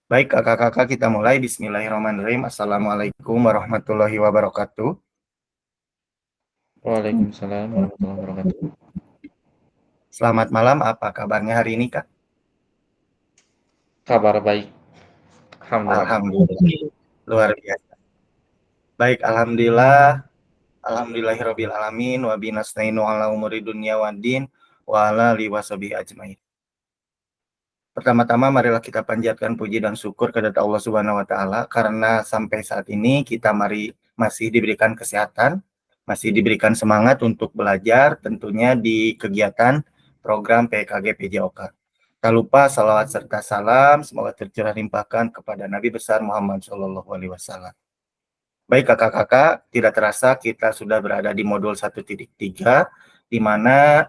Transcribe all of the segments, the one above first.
Baik, kakak-kakak, kita mulai. Bismillahirrahmanirrahim. Assalamualaikum warahmatullahi wabarakatuh. Waalaikumsalam warahmatullahi wabarakatuh. Selamat malam, apa kabarnya hari ini, Kak? Kabar baik, alhamdulillah. Alhamdulillah, luar biasa. Baik, alhamdulillah. Alhamdulillahirabbil alamin wa binasta'inu ala umuri dunya waddin wa ala alihi washabihi ajmain. Pertama-tama marilah kita panjatkan puji dan syukur kepada Allah Subhanahu wa taala karena sampai saat ini kita masih diberikan kesehatan, masih diberikan semangat untuk belajar tentunya di kegiatan program PKG PJOK. Tak lupa salawat serta salam semoga tercurah limpahkan kepada Nabi besar Muhammad SAW. Baik kakak-kakak, tidak terasa kita sudah berada di modul 1.3 di mana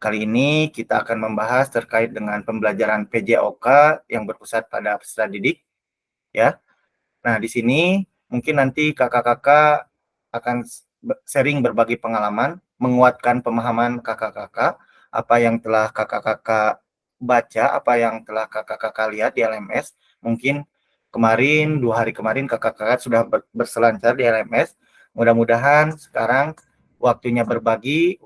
kali ini kita akan membahas terkait dengan pembelajaran PJOK yang berpusat pada peserta didik, ya. Nah, di sini mungkin nanti kakak-kakak akan sharing berbagi pengalaman, menguatkan pemahaman kakak-kakak, apa yang telah kakak-kakak baca, apa yang telah kakak-kakak lihat di LMS. Mungkin kemarin, 2 hari kemarin kakak-kakak sudah berselancar di LMS. Mudah-mudahan sekarang waktunya berbagi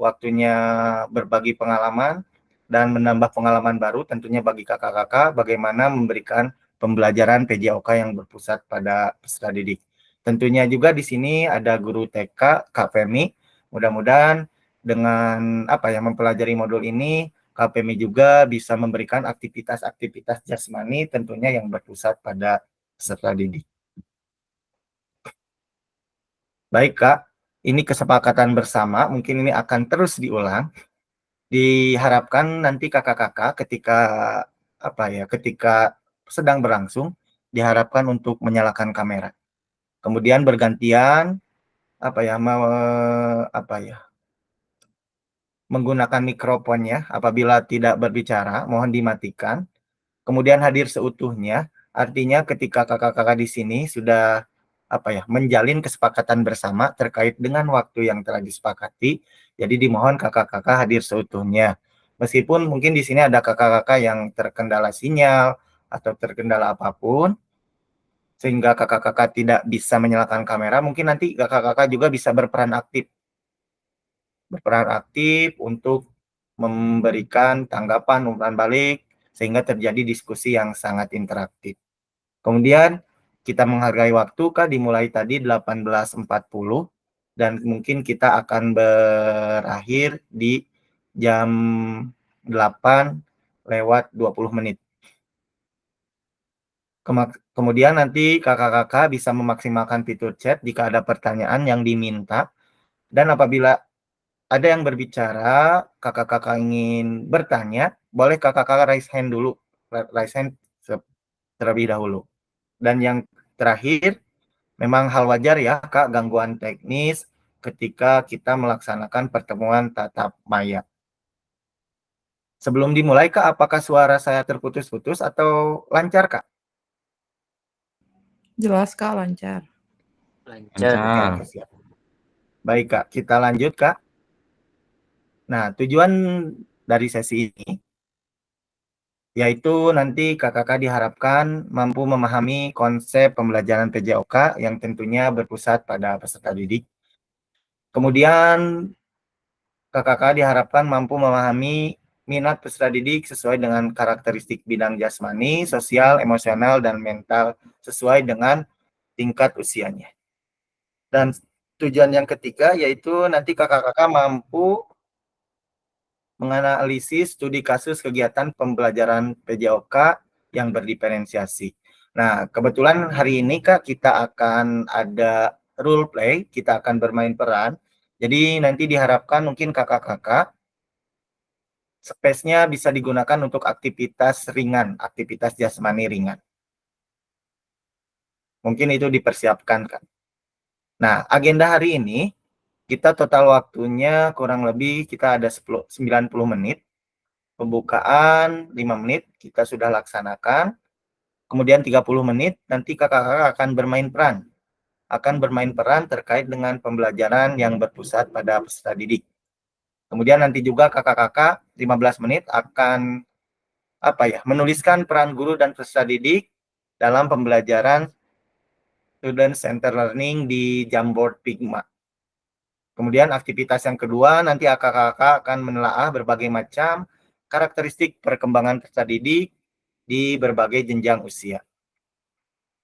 pengalaman dan menambah pengalaman baru tentunya bagi kakak-kakak bagaimana memberikan pembelajaran PJOK yang berpusat pada peserta didik. Tentunya juga di sini ada guru TK, Kak Femi. Mudah-mudahan dengan mempelajari modul ini, Kak Femi juga bisa memberikan aktivitas-aktivitas jasmani tentunya yang berpusat pada peserta didik. Baik, Kak. Ini kesepakatan bersama, mungkin ini akan terus diulang. Diharapkan nanti kakak-kakak ketika sedang berlangsung, diharapkan untuk menyalakan kamera. Kemudian bergantian menggunakan mikrofonnya. Apabila tidak berbicara, mohon dimatikan. Kemudian hadir seutuhnya, artinya ketika kakak-kakak di sini sudah menjalin kesepakatan bersama terkait dengan waktu yang telah disepakati. Jadi dimohon kakak-kakak hadir seutuhnya. Meskipun mungkin di sini ada kakak-kakak yang terkendala sinyal atau terkendala apapun, sehingga kakak-kakak tidak bisa menyalakan kamera, mungkin nanti kakak-kakak juga bisa berperan aktif untuk memberikan tanggapan, umpan balik, sehingga terjadi diskusi yang sangat interaktif. Kemudian kita menghargai waktu, Kak, dimulai tadi 18.40 dan mungkin kita akan berakhir di jam 8:20. Kemudian nanti kakak-kakak bisa memaksimalkan fitur chat jika ada pertanyaan yang diminta. Dan apabila ada yang berbicara, kakak-kakak ingin bertanya, boleh kakak-kakak raise hand dulu. Raise hand terlebih dahulu. Dan yang terakhir, memang hal wajar ya, Kak, gangguan teknis ketika kita melaksanakan pertemuan tatap maya. Sebelum dimulai, Kak, apakah suara saya terputus-putus atau lancar, Kak? Jelas Kak, lancar. Lancar. Oke, siap. Baik, Kak, kita lanjut, Kak. Nah, tujuan dari sesi ini yaitu nanti kakak-kakak diharapkan mampu memahami konsep pembelajaran PJOK yang tentunya berpusat pada peserta didik. Kemudian kakak-kakak diharapkan mampu memahami minat peserta didik sesuai dengan karakteristik bidang jasmani, sosial, emosional, dan mental sesuai dengan tingkat usianya. Dan tujuan yang ketiga yaitu nanti kakak-kakak mampu menganalisis studi kasus kegiatan pembelajaran PJOK yang berdiferensiasi. Nah, kebetulan hari ini Kak kita akan ada role play, kita akan bermain peran. Jadi nanti diharapkan mungkin kakak-kakak space-nya bisa digunakan untuk aktivitas ringan, aktivitas jasmani ringan. Mungkin itu dipersiapkan, Kak. Nah, agenda hari ini, kita total waktunya kurang lebih kita ada 90 menit. Pembukaan 5 menit kita sudah laksanakan. Kemudian 30 menit nanti kakak-kakak akan bermain peran. Akan bermain peran terkait dengan pembelajaran yang berpusat pada peserta didik. Kemudian nanti juga kakak-kakak 15 menit akan menuliskan peran guru dan peserta didik dalam pembelajaran Student Center Learning di Jamboard Figma. Kemudian aktivitas yang kedua, nanti kakak-kakak akan menelaah berbagai macam karakteristik perkembangan peserta didik di berbagai jenjang usia.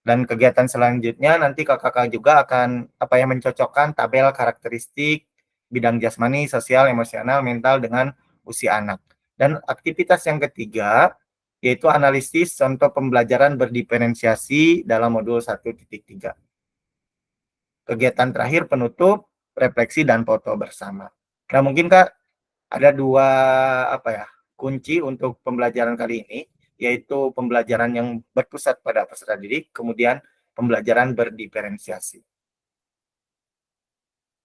Dan kegiatan selanjutnya nanti kakak-kakak juga akan mencocokkan tabel karakteristik bidang jasmani, sosial, emosional, mental dengan usia anak. Dan aktivitas yang ketiga yaitu analisis contoh pembelajaran berdiferensiasi dalam modul 1.3. Kegiatan terakhir penutup, refleksi dan foto bersama. Nah, mungkin Kak ada dua kunci untuk pembelajaran kali ini, yaitu pembelajaran yang berpusat pada peserta didik, kemudian pembelajaran berdiferensiasi.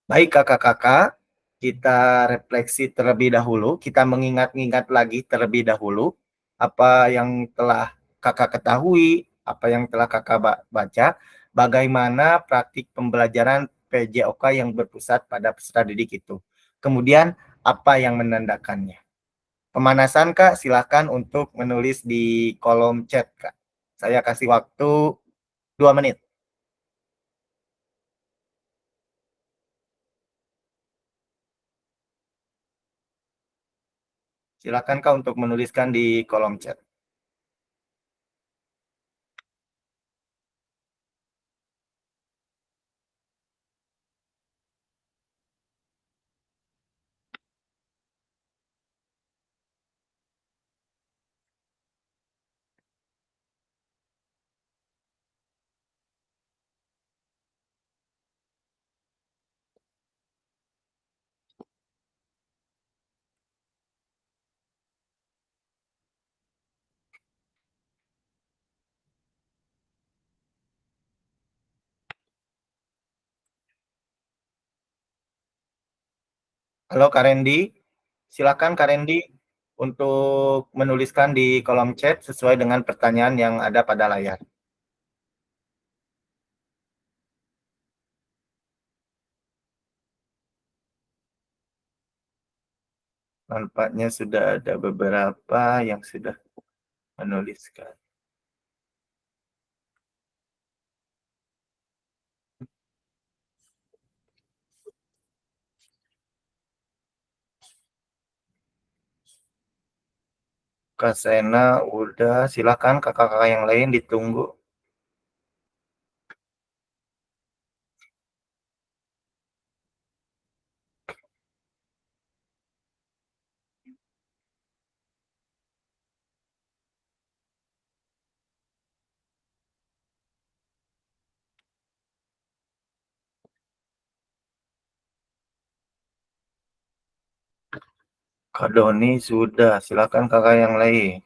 Baik kakak-kakak, kita refleksi terlebih dahulu, kita mengingat-ingat lagi terlebih dahulu apa yang telah kakak ketahui, apa yang telah kakak baca, bagaimana praktik pembelajaran PJOK yang berpusat pada peserta didik itu. Kemudian apa yang menandakannya. Pemanasan Kak, silakan untuk menulis di kolom chat Kak. Saya kasih waktu 2 menit. Silakan Kak untuk menuliskan di kolom chat. Halo Kak Randy, silakan Kak Randy untuk menuliskan di kolom chat sesuai dengan pertanyaan yang ada pada layar. Nampaknya sudah ada beberapa yang sudah menuliskan. Kak Sena udah, silakan kakak-kakak yang lain ditunggu. Kak Doni sudah, silakan kakak yang lain.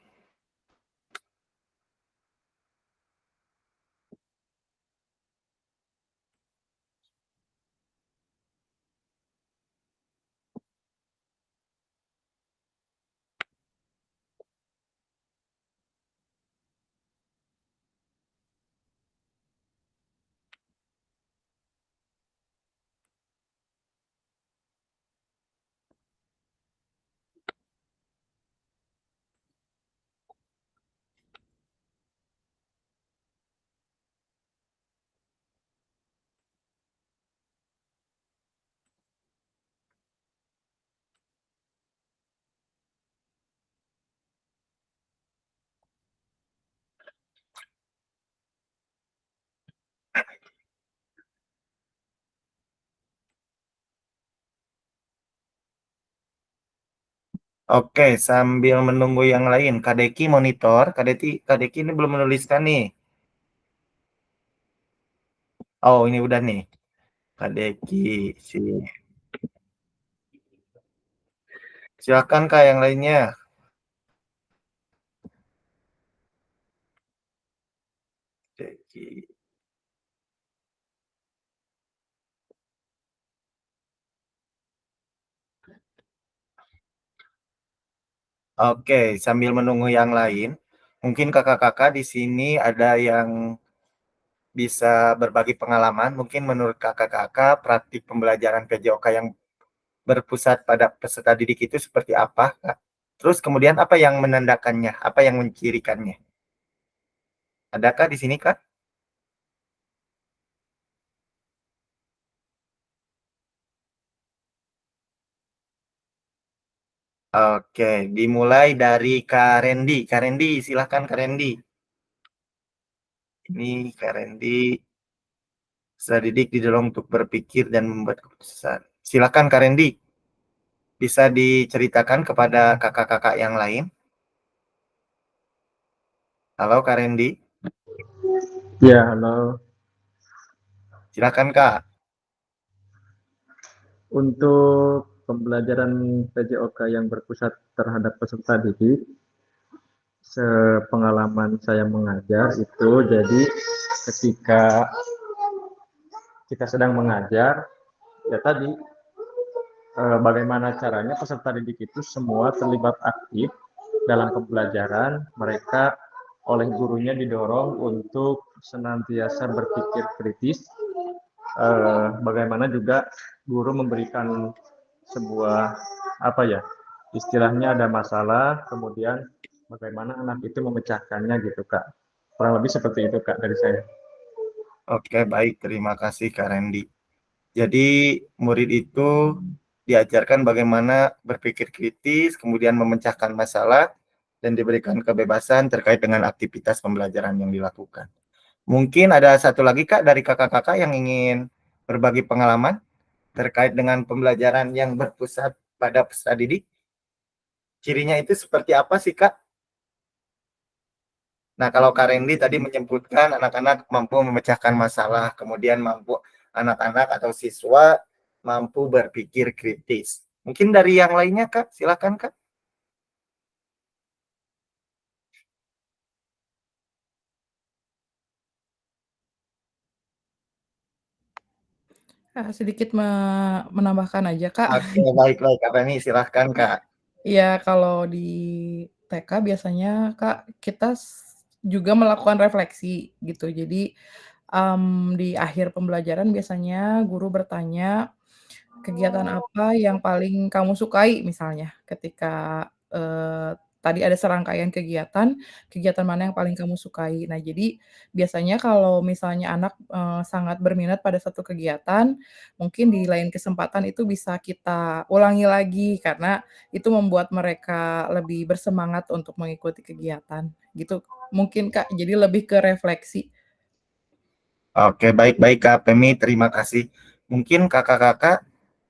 Oke, sambil menunggu yang lain, Kak Deki monitor. Kak Deki ini belum menuliskan nih. Oh, ini udah nih. Kak Deki, silakan Kak yang lainnya. Deki. Oke, sambil menunggu yang lain, mungkin kakak-kakak di sini ada yang bisa berbagi pengalaman. Mungkin menurut kakak-kakak praktik pembelajaran PJOK yang berpusat pada peserta didik itu seperti apa, Kak? Terus kemudian apa yang menandakannya, apa yang mencirikannya? Adakah di sini, Kak? Oke, dimulai dari Kak Randy. Kak Randy, silahkan Kak Randy. Ini Kak Randy, peserta didik didorong untuk berpikir dan membuat keputusan. Silahkan Kak Randy, bisa diceritakan kepada kakak-kakak yang lain. Halo Kak Randy, Ya, halo. silahkan Kak. Untuk pembelajaran PJOK yang berpusat terhadap peserta didik, sepengalaman saya mengajar itu, jadi ketika kita sedang mengajar, ya tadi bagaimana caranya peserta didik itu semua terlibat aktif dalam pembelajaran, mereka oleh gurunya didorong untuk senantiasa berpikir kritis, bagaimana juga guru memberikan sebuah apa ya istilahnya ada masalah, kemudian bagaimana anak itu memecahkannya gitu Kak, kurang lebih seperti itu Kak dari saya. Oke, baik. Terima kasih Kak Randy. Jadi murid itu diajarkan bagaimana berpikir kritis, kemudian memecahkan masalah, dan diberikan kebebasan terkait dengan aktivitas pembelajaran yang dilakukan. Mungkin ada satu lagi Kak dari kakak-kakak yang ingin berbagi pengalaman terkait dengan pembelajaran yang berpusat pada peserta didik. Cirinya itu seperti apa sih Kak? Nah, kalau Kak Randy tadi menyebutkan anak-anak mampu memecahkan masalah, kemudian mampu anak-anak atau siswa mampu berpikir kritis. Mungkin dari yang lainnya, Kak, silakan, Kak. Sedikit menambahkan aja, Kak. Oke, baik-baik. Kak Feni, silahkan, Kak. Iya, kalau di TK biasanya, Kak, kita juga melakukan refleksi gitu. Jadi, di akhir pembelajaran biasanya guru bertanya, "Kegiatan apa yang paling kamu sukai?" Misalnya, ketika, tadi ada serangkaian kegiatan, kegiatan mana yang paling kamu sukai. Nah, jadi biasanya kalau misalnya anak, sangat berminat pada satu kegiatan, mungkin di lain kesempatan itu bisa kita ulangi lagi, karena itu membuat mereka lebih bersemangat untuk mengikuti kegiatan, gitu. Mungkin, Kak, jadi lebih ke refleksi. Oke, baik-baik, Kak Femi. Terima kasih. Mungkin kakak-kakak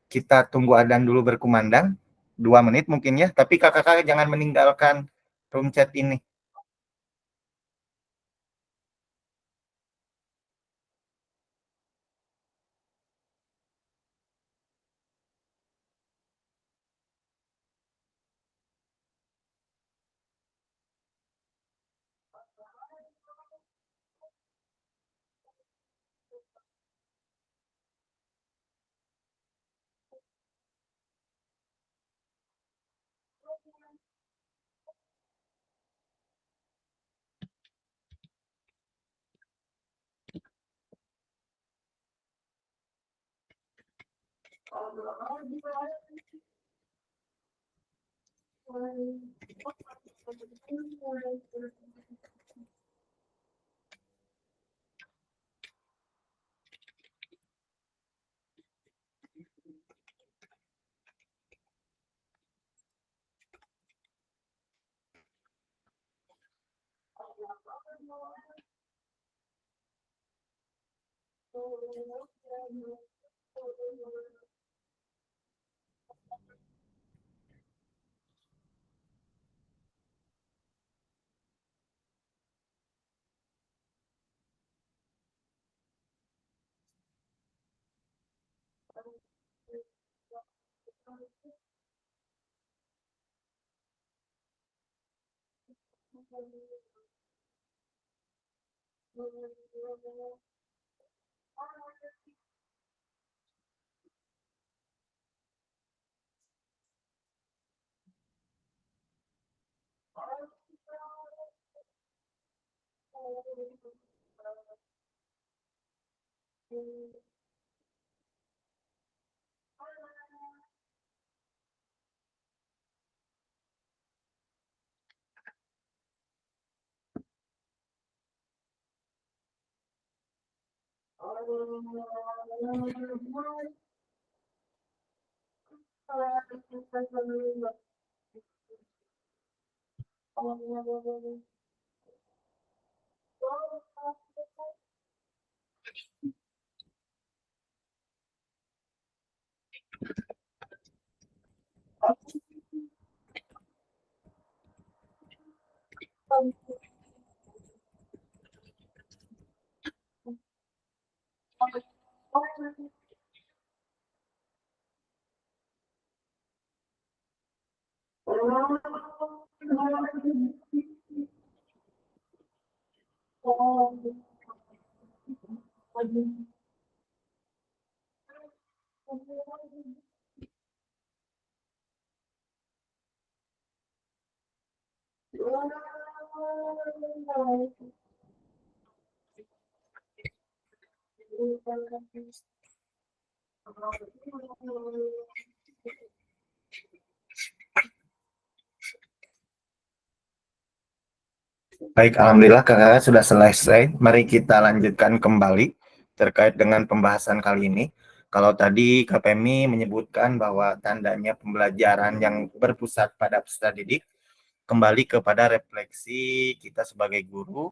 kita tunggu adzan dulu berkumandang. 2 menit mungkin ya. Tapi kakak-kakak jangan meninggalkan room chat ini. Baik, alhamdulillah kakak sudah selesai. Mari kita lanjutkan kembali terkait dengan pembahasan kali ini. Kalau tadi Kak Pemi menyebutkan bahwa tandanya pembelajaran yang berpusat pada peserta didik kembali kepada refleksi kita sebagai guru,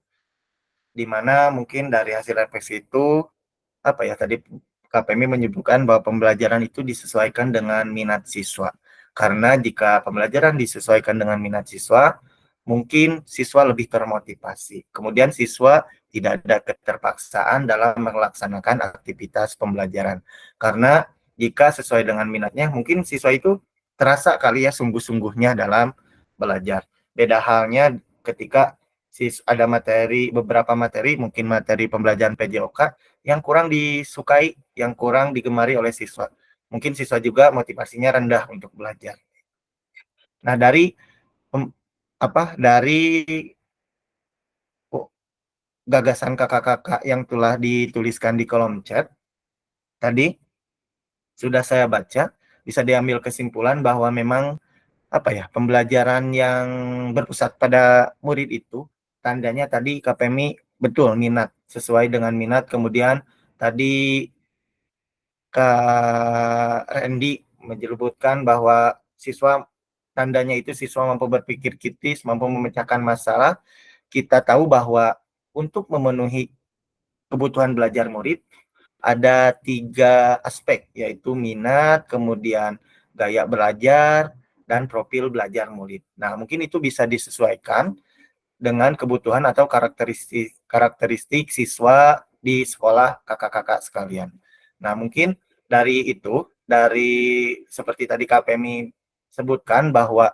di mana mungkin dari hasil refleksi itu apa ya tadi KPMI menyebutkan bahwa pembelajaran itu disesuaikan dengan minat siswa. Karena jika pembelajaran disesuaikan dengan minat siswa, mungkin siswa lebih termotivasi. Kemudian siswa tidak ada keterpaksaan dalam melaksanakan aktivitas pembelajaran. Karena jika sesuai dengan minatnya, mungkin siswa itu terasa kali ya sungguh-sungguhnya dalam belajar. Beda halnya ketika ada beberapa materi, mungkin materi pembelajaran PJOK, yang kurang disukai, yang kurang digemari oleh siswa. Mungkin siswa juga motivasinya rendah untuk belajar. Nah, dari gagasan kakak-kakak yang telah dituliskan di kolom chat tadi sudah saya baca, bisa diambil kesimpulan bahwa memang pembelajaran yang berpusat pada murid itu tandanya tadi KPMI betul minat, sesuai dengan minat. Kemudian tadi Kak Randy menyebutkan bahwa tandanya itu siswa mampu berpikir kritis, mampu memecahkan masalah. Kita tahu bahwa untuk memenuhi kebutuhan belajar murid ada 3 aspek, yaitu minat, kemudian gaya belajar, dan profil belajar murid. Nah, mungkin itu bisa disesuaikan dengan kebutuhan atau karakteristik siswa di sekolah kakak-kakak sekalian. Nah, mungkin dari seperti tadi Kak Pemi sebutkan bahwa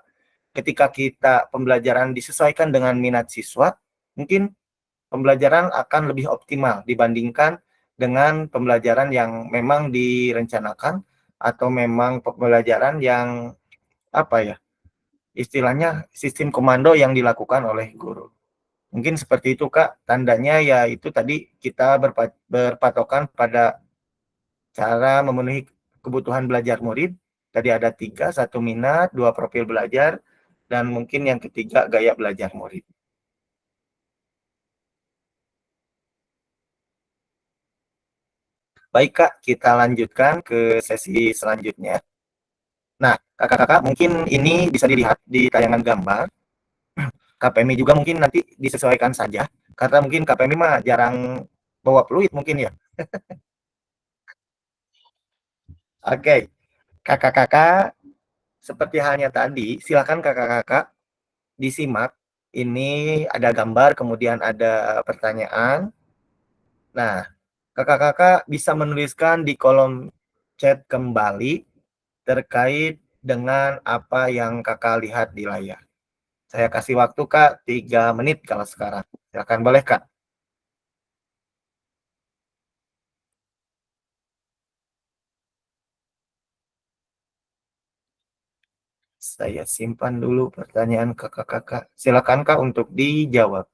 ketika kita pembelajaran disesuaikan dengan minat siswa, mungkin pembelajaran akan lebih optimal dibandingkan dengan pembelajaran yang memang direncanakan atau memang pembelajaran yang istilahnya sistem komando yang dilakukan oleh guru. Mungkin seperti itu Kak, tandanya ya itu tadi kita berpatokan pada cara memenuhi kebutuhan belajar murid. Tadi ada 3, 1 minat, 2 profil belajar, dan mungkin yang ketiga gaya belajar murid. Baik Kak, kita lanjutkan ke sesi selanjutnya. Nah, kakak-kakak mungkin ini bisa dilihat di tayangan gambar. KPMI juga mungkin nanti disesuaikan saja, karena mungkin KPMI mah jarang bawa peluit mungkin ya. Oke, kakak-kakak seperti halnya tadi, silakan kakak-kakak disimak. Ini ada gambar, kemudian ada pertanyaan. Nah, kakak-kakak bisa menuliskan di kolom chat kembali terkait dengan apa yang kakak lihat di layar. Saya kasih waktu Kak 3 menit kalau sekarang. Silakan boleh Kak. Saya simpan dulu pertanyaan kakak-kakak. Silakan Kak untuk dijawab.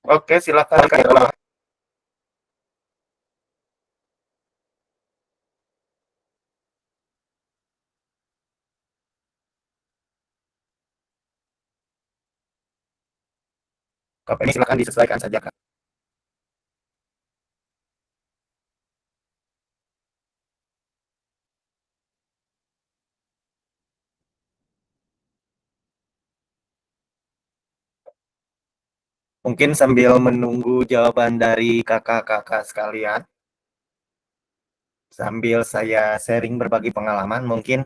Oke, silakan. Kak Femi, silakan disesuaikan saja, Kak. Mungkin sambil menunggu jawaban dari kakak-kakak sekalian, sambil saya sharing berbagi pengalaman, mungkin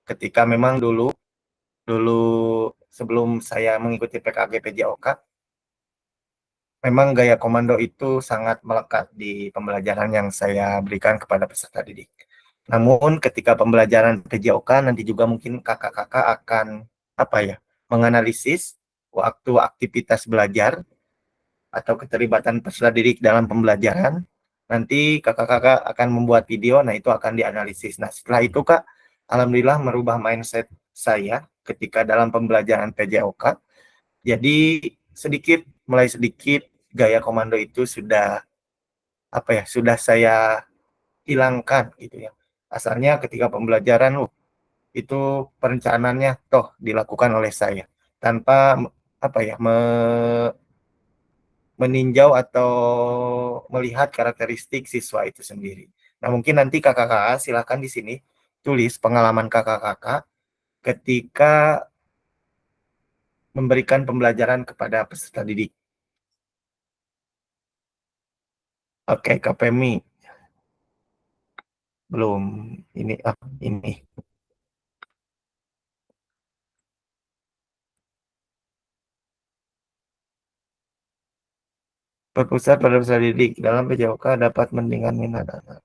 ketika memang dulu sebelum saya mengikuti PKG PJOK, memang gaya komando itu sangat melekat di pembelajaran yang saya berikan kepada peserta didik. Namun ketika pembelajaran PJOK nanti juga mungkin kakak-kakak akan menganalisis waktu aktivitas belajar atau keterlibatan peserta didik dalam pembelajaran. Nanti kakak-kakak akan membuat video, nah itu akan dianalisis. Nah setelah itu Kak, alhamdulillah merubah mindset saya ketika dalam pembelajaran PJOK. Jadi mulai sedikit gaya komando itu sudah sudah saya hilangkan gitu ya. Asalnya ketika pembelajaran itu perencanaannya toh dilakukan oleh saya tanpa meninjau atau melihat karakteristik siswa itu sendiri. Nah, mungkin nanti kakak-kakak silakan di sini tulis pengalaman kakak-kakak ketika memberikan pembelajaran kepada peserta didik. Oke, Kak Femi. Belum. Ini. Berpusat pada peserta didik dalam PJOK dapat mendingan minat anak.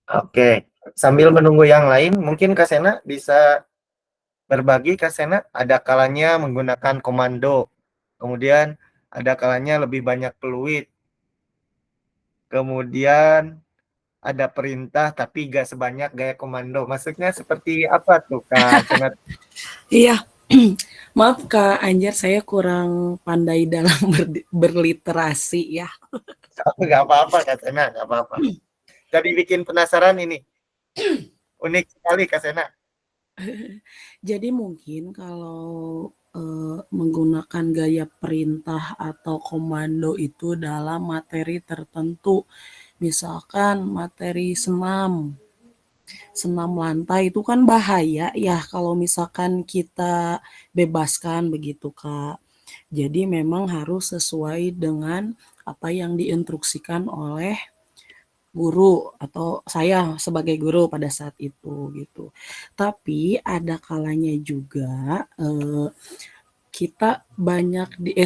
Oke, sambil menunggu yang lain, mungkin Kak Sena bisa berbagi. Kak Sena, ada kalanya menggunakan komando, kemudian ada kalanya lebih banyak peluit, kemudian ada perintah tapi gak sebanyak gaya komando. Maksudnya seperti apa tuh Kak Sena? Iya, maaf Kak Anjar, saya kurang pandai dalam berliterasi ya. Gak apa-apa Kak Sena, gak apa-apa. Jadi bikin penasaran ini. Unik sekali Kak Sena. Jadi mungkin kalau menggunakan gaya perintah atau komando itu dalam materi tertentu, misalkan materi senam lantai itu kan bahaya ya kalau misalkan kita bebaskan begitu Kak. Jadi memang harus sesuai dengan apa yang diinstruksikan oleh guru atau saya sebagai guru pada saat itu gitu. Tapi ada kalanya juga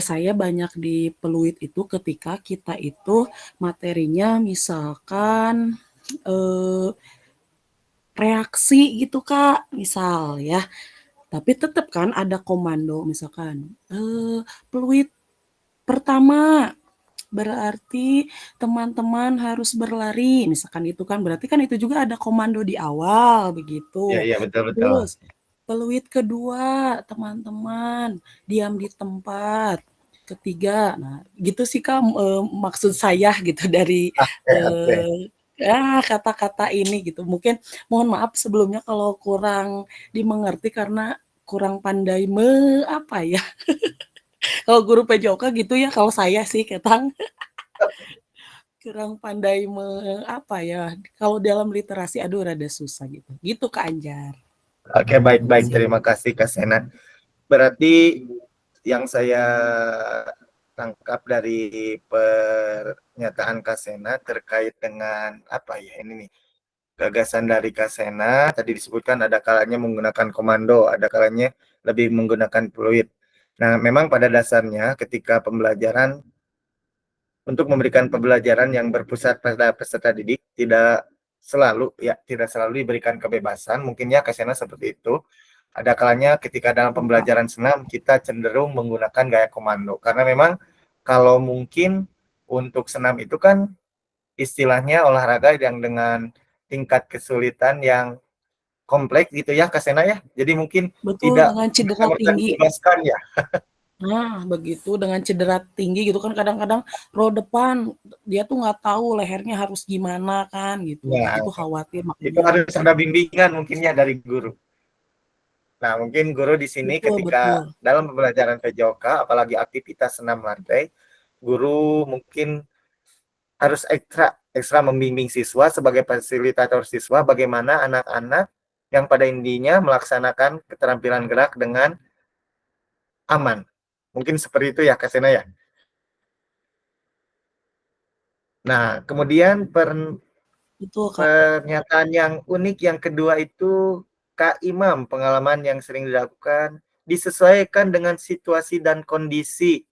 saya banyak di peluit itu ketika kita itu materinya misalkan reaksi gitu Kak, misal ya. Tapi tetap kan ada komando misalkan peluit pertama berarti teman-teman harus berlari, misalkan itu kan berarti kan itu juga ada komando di awal begitu. Iya, betul-betul. Terus peluit kedua, teman-teman diam di tempat. Ketiga, nah gitu sih Kak maksud saya gitu dari Oke. kata-kata ini gitu. Mungkin mohon maaf sebelumnya kalau kurang dimengerti karena kurang pandai apa ya. Kalau guru PJOK gitu ya, kalau saya sih Ketang kurang pandai apa ya. Kalau dalam literasi aduh rada susah gitu. Gitu Kak Anjar. Oke, baik-baik. Terima kasih Kak Sena. Berarti yang saya tangkap dari pernyataan Kak Sena terkait dengan ini nih. Gagasan dari Kak Sena tadi disebutkan ada kalanya menggunakan komando, ada kalanya lebih menggunakan fluid. Nah, memang pada dasarnya ketika untuk memberikan pembelajaran yang berpusat pada peserta didik, tidak selalu ya, tidak selalu diberikan kebebasan, mungkin ya Kasena seperti itu. Ada kalanya ketika dalam pembelajaran senam kita cenderung menggunakan gaya komando, karena memang kalau mungkin untuk senam itu kan istilahnya olahraga yang dengan tingkat kesulitan yang kompleks gitu ya Kasena ya. Jadi mungkin Betul, tidak dengan cedera serta-merta tinggi. dibebaskan ya. Nah, begitu dengan cedera tinggi gitu kan kadang-kadang row depan dia tuh nggak tahu lehernya harus gimana kan gitu. Nah, Nah, itu khawatir itu makanya. harus ada bimbingan mungkinnya dari guru. Nah, mungkin guru di sini Betul, ketika betul. dalam pembelajaran PJOK, apalagi aktivitas senam lantai, guru mungkin harus ekstra membimbing siswa sebagai fasilitator siswa bagaimana anak-anak yang pada intinya melaksanakan keterampilan gerak dengan aman. Mungkin seperti itu ya, Kak Sena ya. Nah, kemudian Betul, Kak. pernyataan yang unik yang kedua itu Kak Imam, pengalaman yang sering dilakukan disesuaikan dengan situasi dan kondisi.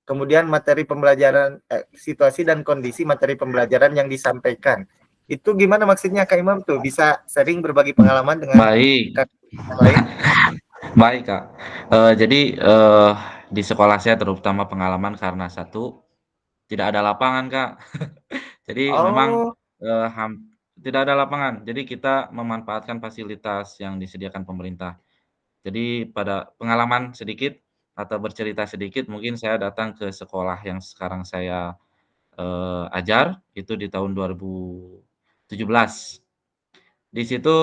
Kemudian materi pembelajaran, situasi dan kondisi materi pembelajaran yang disampaikan. Itu gimana maksudnya Kak Imam tuh? Bisa sering berbagi pengalaman dengan Baik, Kak yang lain? baik Kak. Jadi di sekolah saya terutama pengalaman karena satu tidak ada lapangan Kak. Jadi memang Oh, tidak ada lapangan. Jadi kita memanfaatkan fasilitas yang disediakan pemerintah. Jadi pada pengalaman sedikit atau bercerita sedikit, mungkin saya datang ke sekolah yang sekarang saya ajar itu di tahun 2017. Di situ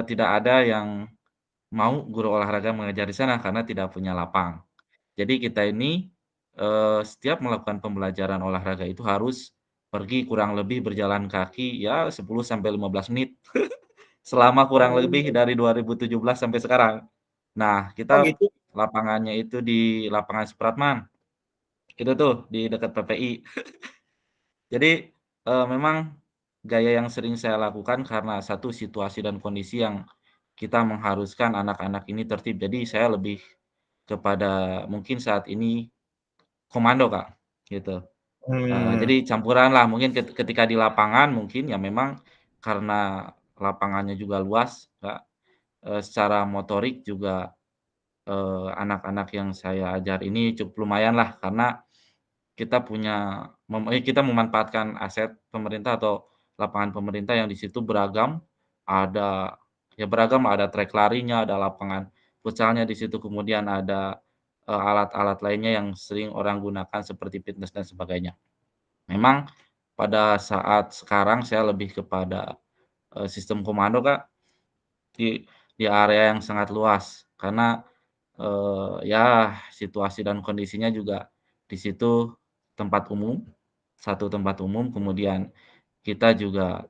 tidak ada yang mau guru olahraga mengajar di sana karena tidak punya lapang. Jadi kita ini setiap melakukan pembelajaran olahraga itu harus pergi kurang lebih berjalan kaki ya 10 sampai 15 menit selama kurang lebih oh, dari 2017 sampai sekarang. Nah, oh kita gitu. lapangannya itu di lapangan Supratman, itu tuh di dekat PPI. Jadi memang gaya yang sering saya lakukan karena satu situasi dan kondisi yang kita mengharuskan anak-anak ini tertib. Jadi saya lebih kepada mungkin saat ini komando, Kak, gitu. Hmm, Jadi campuranlah mungkin ketika di lapangan mungkin ya memang karena lapangannya juga luas, Kak, secara motorik juga, anak-anak yang saya ajar ini cukup lumayanlah karena kita memanfaatkan aset pemerintah atau lapangan pemerintah yang di situ beragam, ada ya beragam, ada trek larinya, ada lapangan futsalnya di situ, kemudian ada, alat-alat lainnya yang sering orang gunakan seperti fitness dan sebagainya. Memang pada saat sekarang saya lebih kepada, sistem komando, Kak, di area yang sangat luas karena, ya situasi dan kondisinya juga di situ tempat umum, satu tempat umum, kemudian kita juga,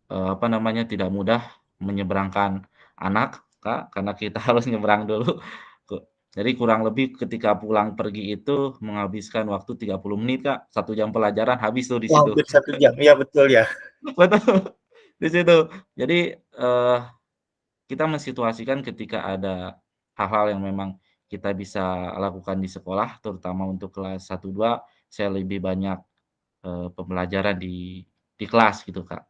apa namanya, tidak mudah menyeberangkan anak, Kak, karena kita harus nyebrang dulu. Ku jadi kurang lebih ketika pulang pergi itu menghabiskan waktu 30 menit, Kak, 1 jam pelajaran habis tuh di wah, situ. hampir 1 jam. Iya betul ya. Betul, di situ. Jadi, kita mensituasikan ketika ada hal-hal yang memang kita bisa lakukan di sekolah, terutama untuk kelas 1, 2, saya lebih banyak, pembelajaran di kelas gitu, Kak,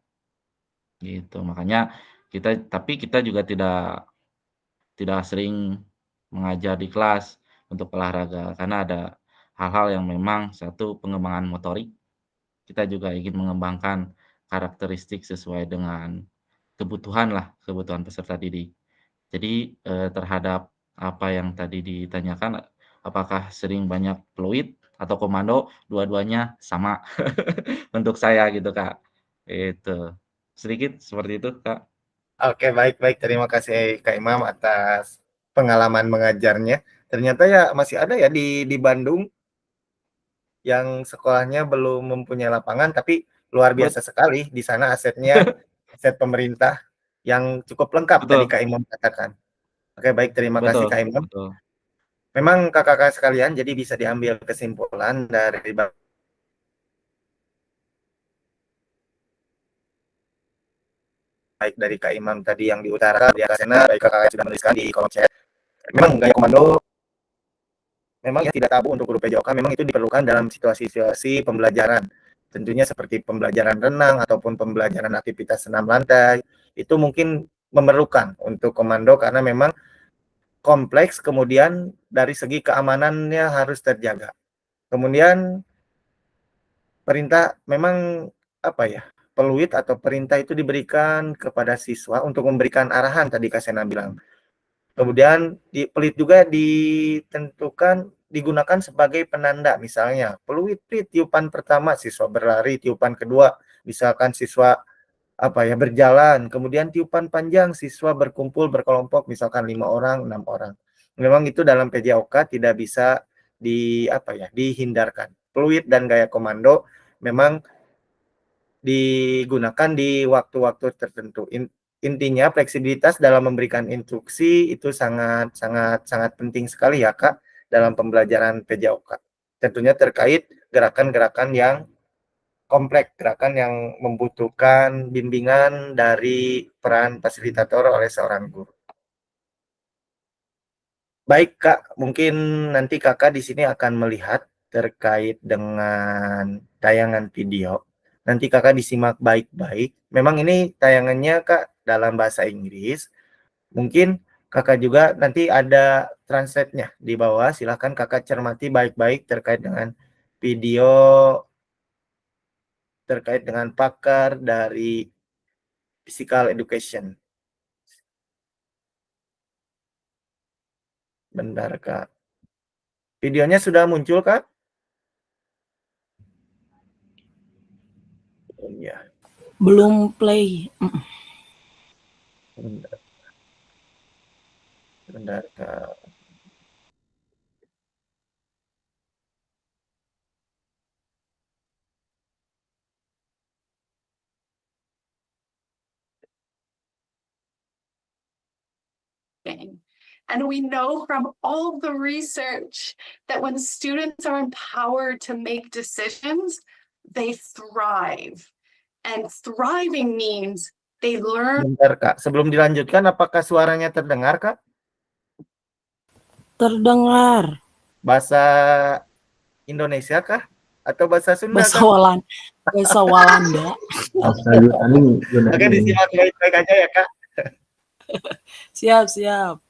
gitu. Makanya kita juga tidak sering mengajar di kelas untuk olahraga, karena ada hal-hal yang memang satu pengembangan motorik, kita juga ingin mengembangkan karakteristik sesuai dengan kebutuhan peserta didik. Jadi, terhadap apa yang tadi ditanyakan, apakah sering banyak fluid atau komando, dua-duanya sama untuk saya gitu, Kak, itu. Sedikit seperti itu, Kak. Oke, baik-baik. Terima kasih Kak Imam atas pengalaman mengajarnya. Ternyata ya masih ada ya di Bandung yang sekolahnya belum mempunyai lapangan, tapi luar Bet biasa sekali. Di sana asetnya aset pemerintah yang cukup lengkap tadi betul Kak Imam katakan. Oke, baik. Terima kasih Kak betul Imam. betul. Memang kakak-kakak sekalian, jadi bisa diambil kesimpulan dari baik dari Kak Imam tadi yang diutarakan di atas sana, baik kakak sudah menuliskan di kolom chat. Memang gaya komando memang ya tidak tabu untuk guru PJOK, memang itu diperlukan dalam situasi-situasi pembelajaran. tentunya seperti pembelajaran renang ataupun pembelajaran aktivitas senam lantai, itu mungkin memerlukan untuk komando karena memang kompleks, kemudian dari segi keamanannya harus terjaga. Kemudian perintah memang apa ya, peluit atau perintah itu diberikan kepada siswa untuk memberikan arahan tadi Kak Sena bilang. Kemudian peluit juga digunakan sebagai penanda, misalnya peluit tiupan pertama siswa berlari, tiupan kedua misalkan siswa berjalan, kemudian tiupan panjang siswa berkumpul berkelompok misalkan 5 orang, 6 orang. Memang itu dalam PJOK tidak bisa dihindarkan. Peluit dan gaya komando memang digunakan di waktu-waktu tertentu. Intinya fleksibilitas dalam memberikan instruksi itu sangat penting sekali ya Kak dalam pembelajaran PJOK. Tentunya terkait gerakan-gerakan yang kompleks, gerakan yang membutuhkan bimbingan dari peran fasilitator oleh seorang guru. Baik Kak, mungkin nanti Kakak di sini akan melihat terkait dengan tayangan video. Nanti Kakak disimak baik-baik. Memang ini tayangannya Kak dalam bahasa Inggris. Mungkin Kakak juga nanti ada translate-nya di bawah. Silahkan Kakak cermati baik-baik terkait dengan video terkait dengan pakar dari physical education. Bentar Kak. Videonya sudah muncul Kak? Iya. Belum play. Bentar Kak. And we know from all the research that when students are empowered to make decisions, they thrive. And thriving means they learn. Bentar Kak, sebelum dilanjutkan apakah suaranya terdengar Kak? Terdengar. Bahasa Indonesia kah? Atau bahasa Sunda Bahasa kah? Bahasa Walanda. Bahasa Yunani. Oke, disimak baik-baik aja ya Kak. Siap.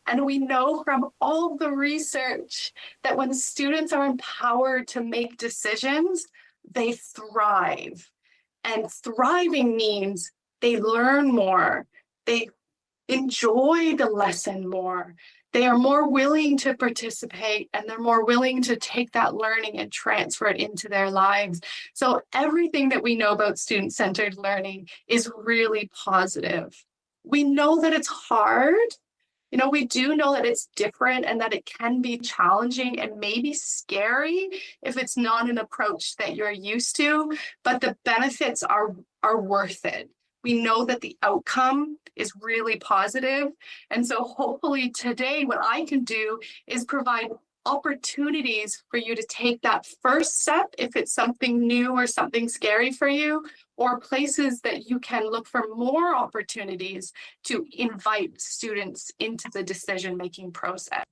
And we know from all the research that when students are empowered to make decisions, they thrive. And thriving means they learn more, they enjoy the lesson more, they are more willing to participate, and they're more willing to take that learning and transfer it into their lives. So everything that we know about student-centered learning is really positive. We know that it's hard. You know, we do know that it's different and that it can be challenging and maybe scary if it's not an approach that you're used to, but the benefits are worth it. We know that the outcome is really positive. And so hopefully today, what I can do is provide opportunities for you to take that first step if it's something new or something scary for you, or places that you can look for more opportunities to invite students into the decision-making process.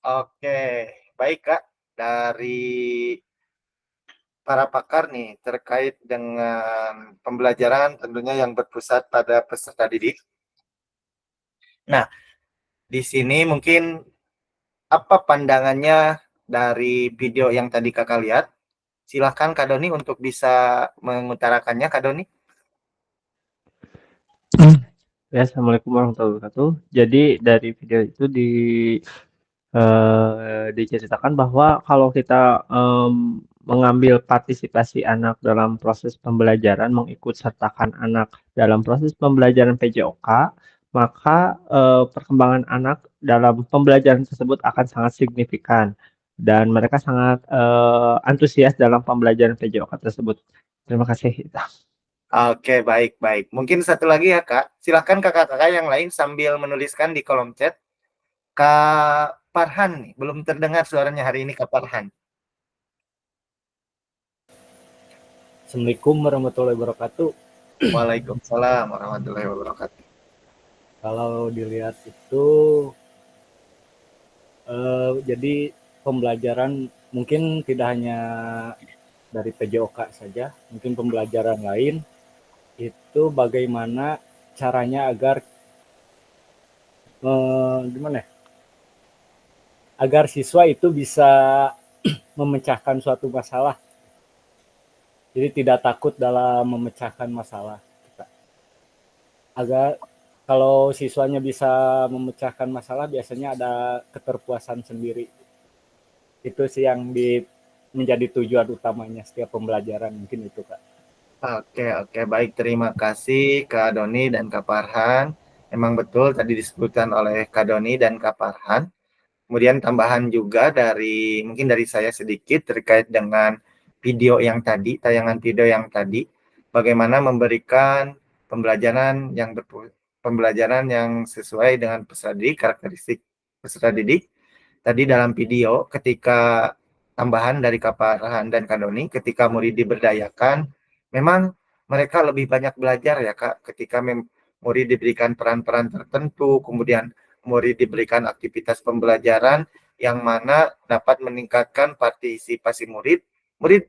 Oke, baik Kak. Dari para pakar nih terkait dengan pembelajaran tentunya yang berpusat pada peserta didik. Nah, di sini mungkin apa pandangannya dari video yang tadi Kakak lihat? Silahkan Kak Doni untuk bisa mengutarakannya, Kak Doni. Ya, Assalamualaikum warahmatullahi wabarakatuh. Jadi dari video itu diceritakan bahwa kalau kita mengambil partisipasi anak dalam proses pembelajaran, mengikut sertakan anak dalam proses pembelajaran PJOK, maka perkembangan anak dalam pembelajaran tersebut akan sangat signifikan dan mereka sangat antusias dalam pembelajaran PJOK tersebut. Terima kasih. Oke, baik. Mungkin satu lagi ya Kak, silahkan kakak-kakak yang lain sambil menuliskan di kolom chat. Kak Farhan nih, belum terdengar suaranya hari ini Kak Farhan. Assalamualaikum warahmatullahi wabarakatuh. Waalaikumsalam warahmatullahi wabarakatuh. Kalau dilihat itu jadi pembelajaran mungkin tidak hanya dari PJOK saja, mungkin pembelajaran lain itu bagaimana caranya agar gimana ya? Agar siswa itu bisa memecahkan suatu masalah. Jadi tidak takut dalam memecahkan masalah. Agar kalau siswanya bisa memecahkan masalah, biasanya ada keterpuasan sendiri. Itu sih yang menjadi tujuan utamanya setiap pembelajaran, mungkin itu Kak. Oke, baik. Terima kasih Kak Doni dan Kak Farhan. Memang betul tadi disebutkan oleh Kak Doni dan Kak Farhan. Kemudian tambahan juga mungkin dari saya sedikit terkait dengan video yang tadi, tayangan video yang tadi, bagaimana memberikan pembelajaran yang sesuai dengan peserta didik, karakteristik peserta didik. Tadi dalam video, ketika tambahan dari Kak Farhan dan Kak Doni, ketika murid diberdayakan, memang mereka lebih banyak belajar ya Kak, ketika murid diberikan peran-peran tertentu, kemudian murid diberikan aktivitas pembelajaran yang mana dapat meningkatkan partisipasi murid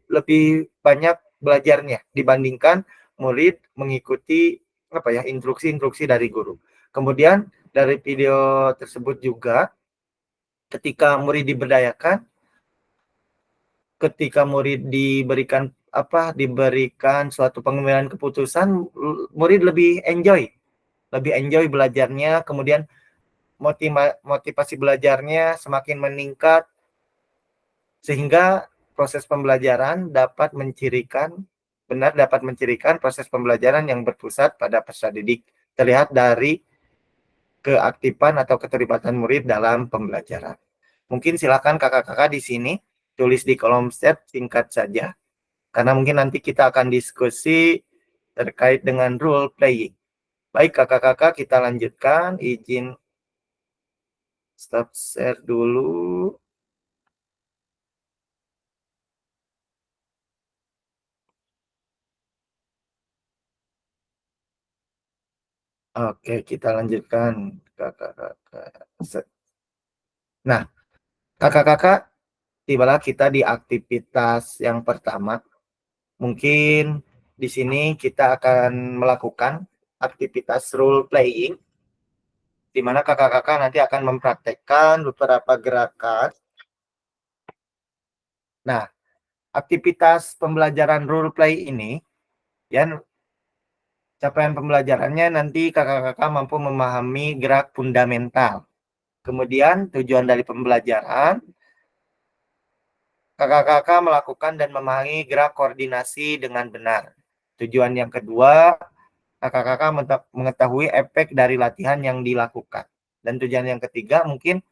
lebih banyak belajarnya dibandingkan murid mengikuti instruksi-instruksi dari guru. Kemudian dari video tersebut juga ketika murid diberdayakan, ketika murid diberikan suatu pengambilan keputusan, murid lebih enjoy belajarnya, kemudian motivasi belajarnya semakin meningkat, sehingga proses pembelajaran dapat mencirikan proses pembelajaran yang berpusat pada peserta didik, terlihat dari keaktifan atau keterlibatan murid dalam pembelajaran. Mungkin silakan kakak-kakak di sini tulis di kolom chat singkat saja, karena mungkin nanti kita akan diskusi terkait dengan role playing. Baik kakak-kakak, kita lanjutkan. Izin stop share dulu. Oke, kita lanjutkan kakak-kakak. Nah, kakak-kakak, tibalah kita di aktivitas yang pertama. Mungkin di sini kita akan melakukan aktivitas role playing, di mana kakak-kakak nanti akan mempraktekkan beberapa gerakan. Nah, aktivitas pembelajaran role play ini, ya, capaian pembelajarannya nanti kakak-kakak mampu memahami gerak fundamental. Kemudian tujuan dari pembelajaran, kakak-kakak melakukan dan memahami gerak koordinasi dengan benar. Tujuan yang kedua, kakak-kakak mengetahui efek dari latihan yang dilakukan. Dan tujuan yang ketiga, mungkin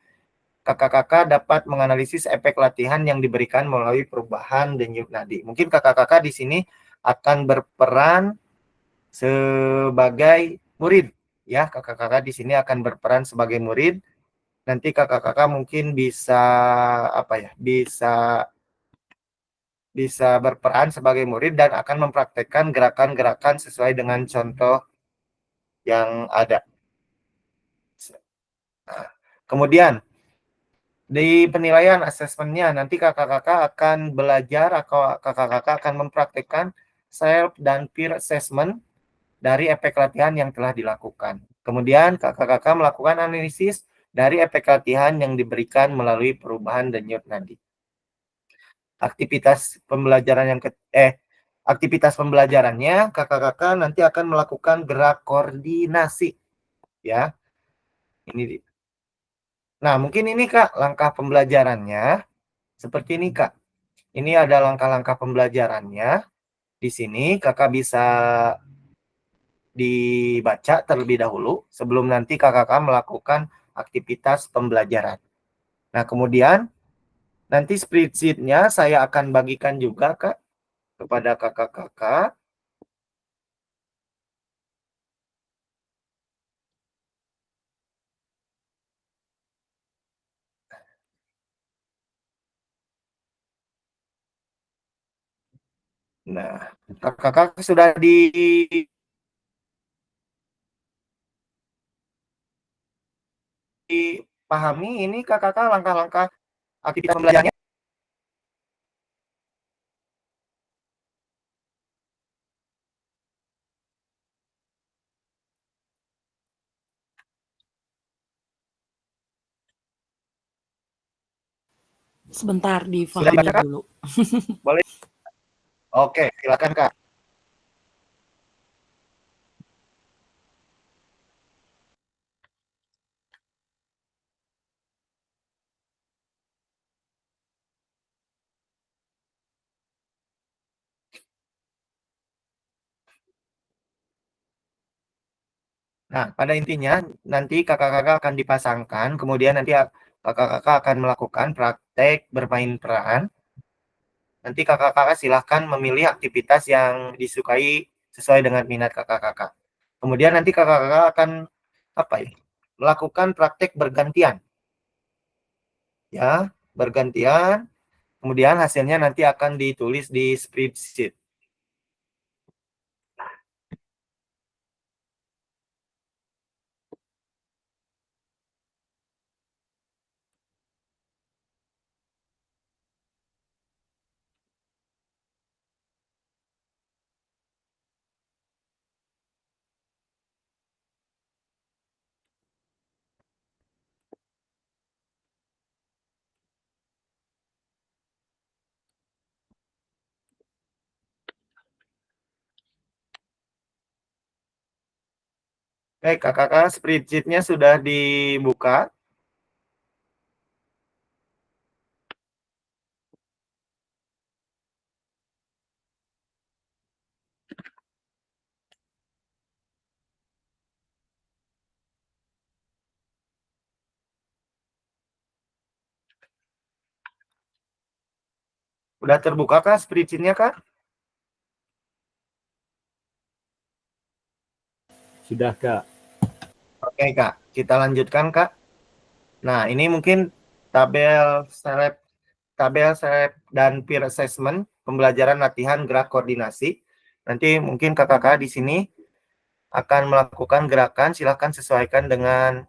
kakak-kakak dapat menganalisis efek latihan yang diberikan melalui perubahan denyut nadi. Mungkin kakak-kakak di sini akan berperan sebagai murid. Ya, kakak-kakak di sini akan berperan sebagai murid. Nanti kakak-kakak mungkin bisa bisa berperan sebagai murid dan akan mempraktekkan gerakan-gerakan sesuai dengan contoh yang ada. Nah, kemudian di penilaian asesmennya nanti kakak-kakak akan belajar atau kakak-kakak akan mempraktekkan self dan peer assessment dari efek latihan yang telah dilakukan. Kemudian kakak-kakak melakukan analisis dari efek latihan yang diberikan melalui perubahan denyut nadi. Aktivitas pembelajarannya kakak-kakak nanti akan melakukan gerak koordinasi, ya. Nah, mungkin ini Kak langkah pembelajarannya seperti ini Kak. Ini ada langkah-langkah pembelajarannya. Di sini kakak bisa dibaca terlebih dahulu sebelum nanti kakak melakukan aktivitas pembelajaran. Nah, kemudian nanti spreadsheet-nya saya akan bagikan juga Kak kepada kakak-kakak. Nah, kakak-kakak sudah dipahami ini kakak-kakak langkah-langkah aktivitas pembelajarannya? Sebentar Sudah difahami dibaca, Kak? dulu. Boleh? Oke, silakan, Kak. Nah, pada intinya nanti kakak-kakak akan dipasangkan, kemudian nanti kakak-kakak akan melakukan praktek bermain peran. Nanti kakak-kakak silahkan memilih aktivitas yang disukai sesuai dengan minat kakak-kakak. Kemudian nanti kakak-kakak akan apa ya? Melakukan praktek bergantian. Ya, bergantian. Kemudian hasilnya nanti akan ditulis di spreadsheet. Baik, kakak-kakak spreadsheet-nya sudah dibuka. Udah terbuka kah spreadsheet-nya, Kak? Sudah, Kak. Oke, Kak. Kita lanjutkan, Kak. Nah, ini mungkin tabel seleb dan peer assessment, pembelajaran latihan gerak koordinasi. Nanti mungkin kakak-kakak di sini akan melakukan gerakan, silahkan sesuaikan dengan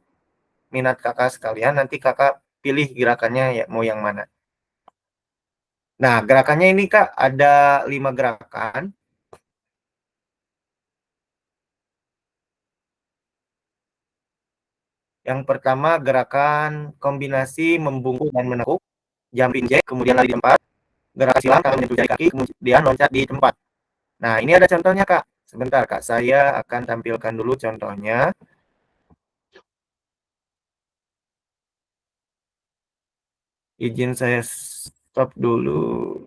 minat kakak sekalian. Nanti kakak pilih gerakannya ya mau yang mana. Nah, gerakannya ini Kak ada 5 gerakan. Yang pertama gerakan kombinasi membungkuk dan menekuk, jumping jack, kemudian lari di tempat, gerakan silang tangan menyentuh jari kaki, kemudian loncat di tempat. Nah, ini ada contohnya Kak. Sebentar Kak, saya akan tampilkan dulu contohnya. Izin saya stop dulu.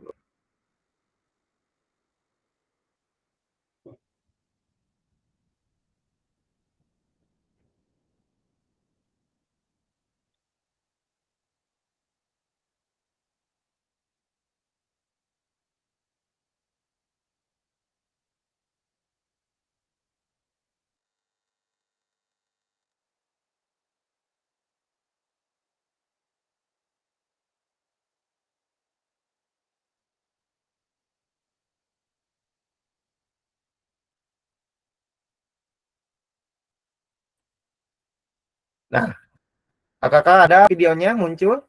Nah, kakak ada videonya muncul?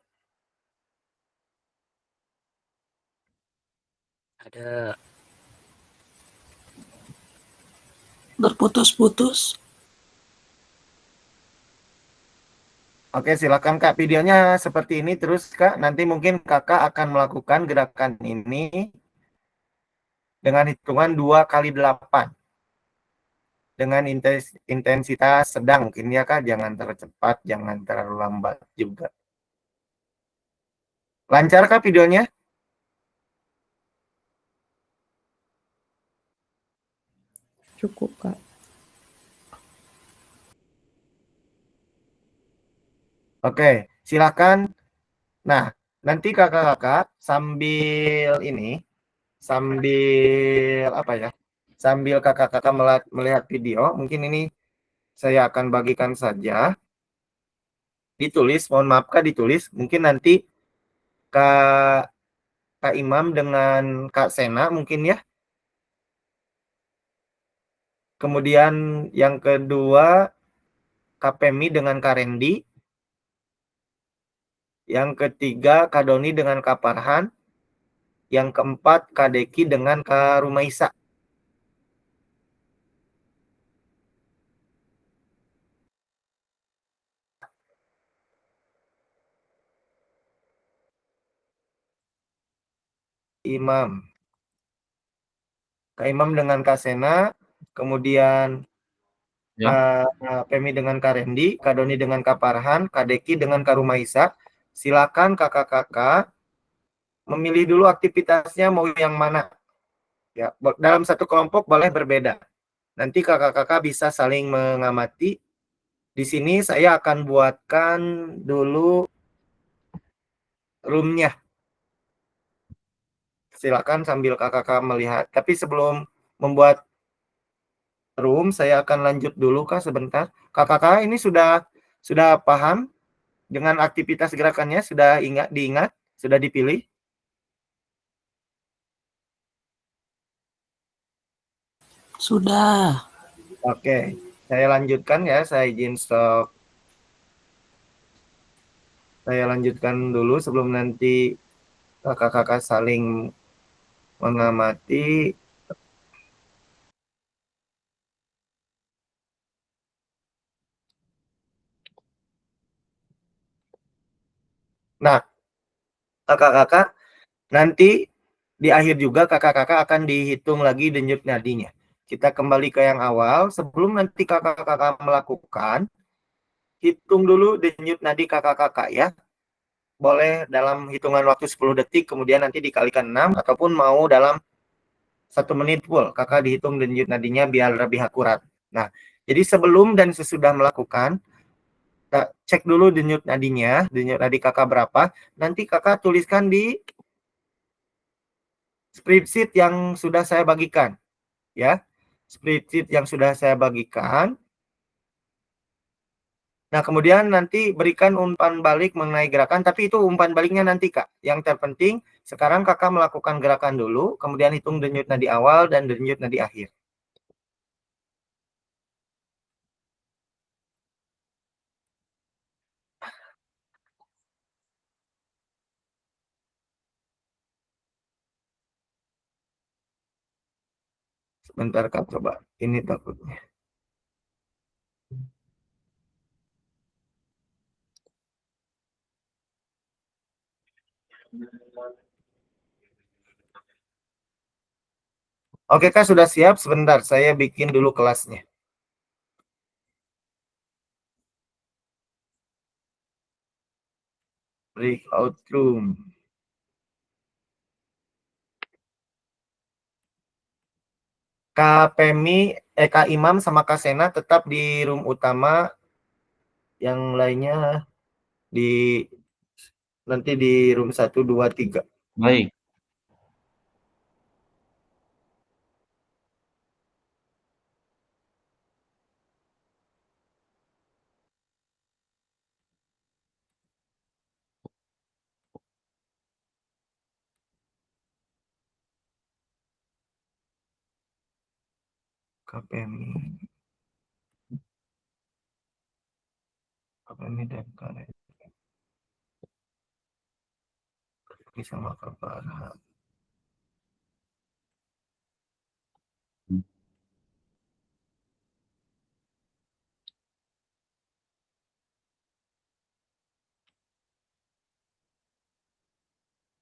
Ada. Berputus-putus. Oke, silakan Kak. Videonya seperti ini terus Kak. Nanti mungkin Kakak akan melakukan gerakan ini dengan hitungan 2 kali 8. Dengan intensitas sedang mungkin ya Kak. Jangan terlalu cepat, jangan terlalu lambat juga. Lancar Kak videonya? Cukup, Kak. Oke, silakan. Nah, nanti kakak-kakak sambil ini, sambil apa ya? Sambil kakak-kakak melihat video, mungkin ini saya akan bagikan saja. Ditulis, mohon maaf Kak, ditulis. Mungkin nanti Kak Imam dengan Kak Sena mungkin ya. Kemudian yang kedua Kak Pemi dengan Kak Rendi. Yang ketiga Kak Doni dengan Kak Parhan. Yang keempat Kak Deki dengan Kak Rumaisa. Imam. Kak Imam dengan Kak Sena, kemudian Ya. Pemi dengan Kak Rendi, Kak Doni dengan Kak Farhan, Kak Deki dengan Kak Rumaisa. Silakan kakak-kakak memilih dulu aktivitasnya mau yang mana. Ya, dalam satu kelompok boleh berbeda. Nanti kakak-kakak bisa saling mengamati. Di sini saya akan buatkan dulu roomnya. Silakan sambil kakak-kakak melihat. Tapi sebelum membuat room, saya akan lanjut dulu Kak sebentar. Kakak-kakak ini sudah paham dengan aktivitas gerakannya? Sudah diingat? Sudah dipilih? Sudah. Oke, saya lanjutkan ya. Saya izin stop. Saya lanjutkan dulu sebelum nanti kakak-kakak saling mengamati. Nah, kakak-kakak nanti di akhir juga kakak-kakak akan dihitung lagi denyut nadinya. Kita kembali ke yang awal. Sebelum nanti kakak-kakak melakukan, hitung dulu denyut nadi kakak-kakak ya. Boleh dalam hitungan waktu 10 detik, kemudian nanti dikalikan 6, ataupun mau dalam 1 menit full. Kakak dihitung denyut nadinya biar lebih akurat. Nah, jadi sebelum dan sesudah melakukan, cek dulu denyut nadinya, denyut nadi kakak berapa. Nanti kakak tuliskan di spreadsheet yang sudah saya bagikan. Ya, spreadsheet yang sudah saya bagikan. Nah, kemudian nanti berikan umpan balik mengenai gerakan, tapi itu umpan baliknya nanti, Kak. Yang terpenting, sekarang Kakak melakukan gerakan dulu, kemudian hitung denyut nadi awal dan denyut nadi akhir. Sebentar, Kak, coba. Ini takutnya. Oke, Kak, sudah siap. Sebentar, saya bikin dulu kelasnya. Breakout room. Kak Pemi, Kak Imam sama Kak Sena tetap di room utama. Yang lainnya di nanti di room 1, 2, 3. Baik. KPMI dan Kak sama Kak Farhan.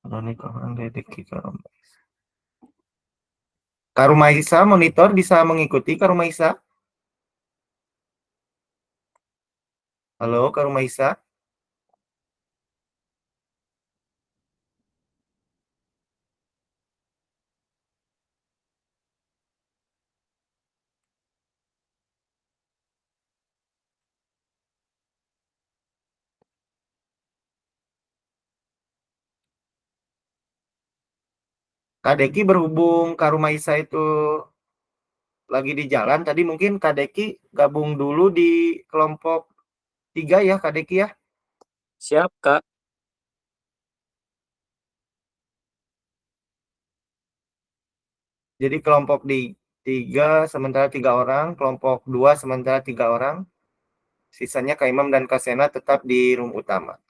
Ini Kak Dedeki Kak Rumaisa monitor bisa mengikuti Kak Rumaisa? Halo Kak Rumaisa? Kak Deki berhubung Kak Rumaisa itu lagi di jalan, tadi mungkin Kak Deki gabung dulu di kelompok 3 ya Kak Deki ya? Siap, Kak. Jadi kelompok di 3 sementara 3 orang, kelompok 2 sementara 3 orang. Sisanya Kak Imam dan Kak Sena tetap di room utama.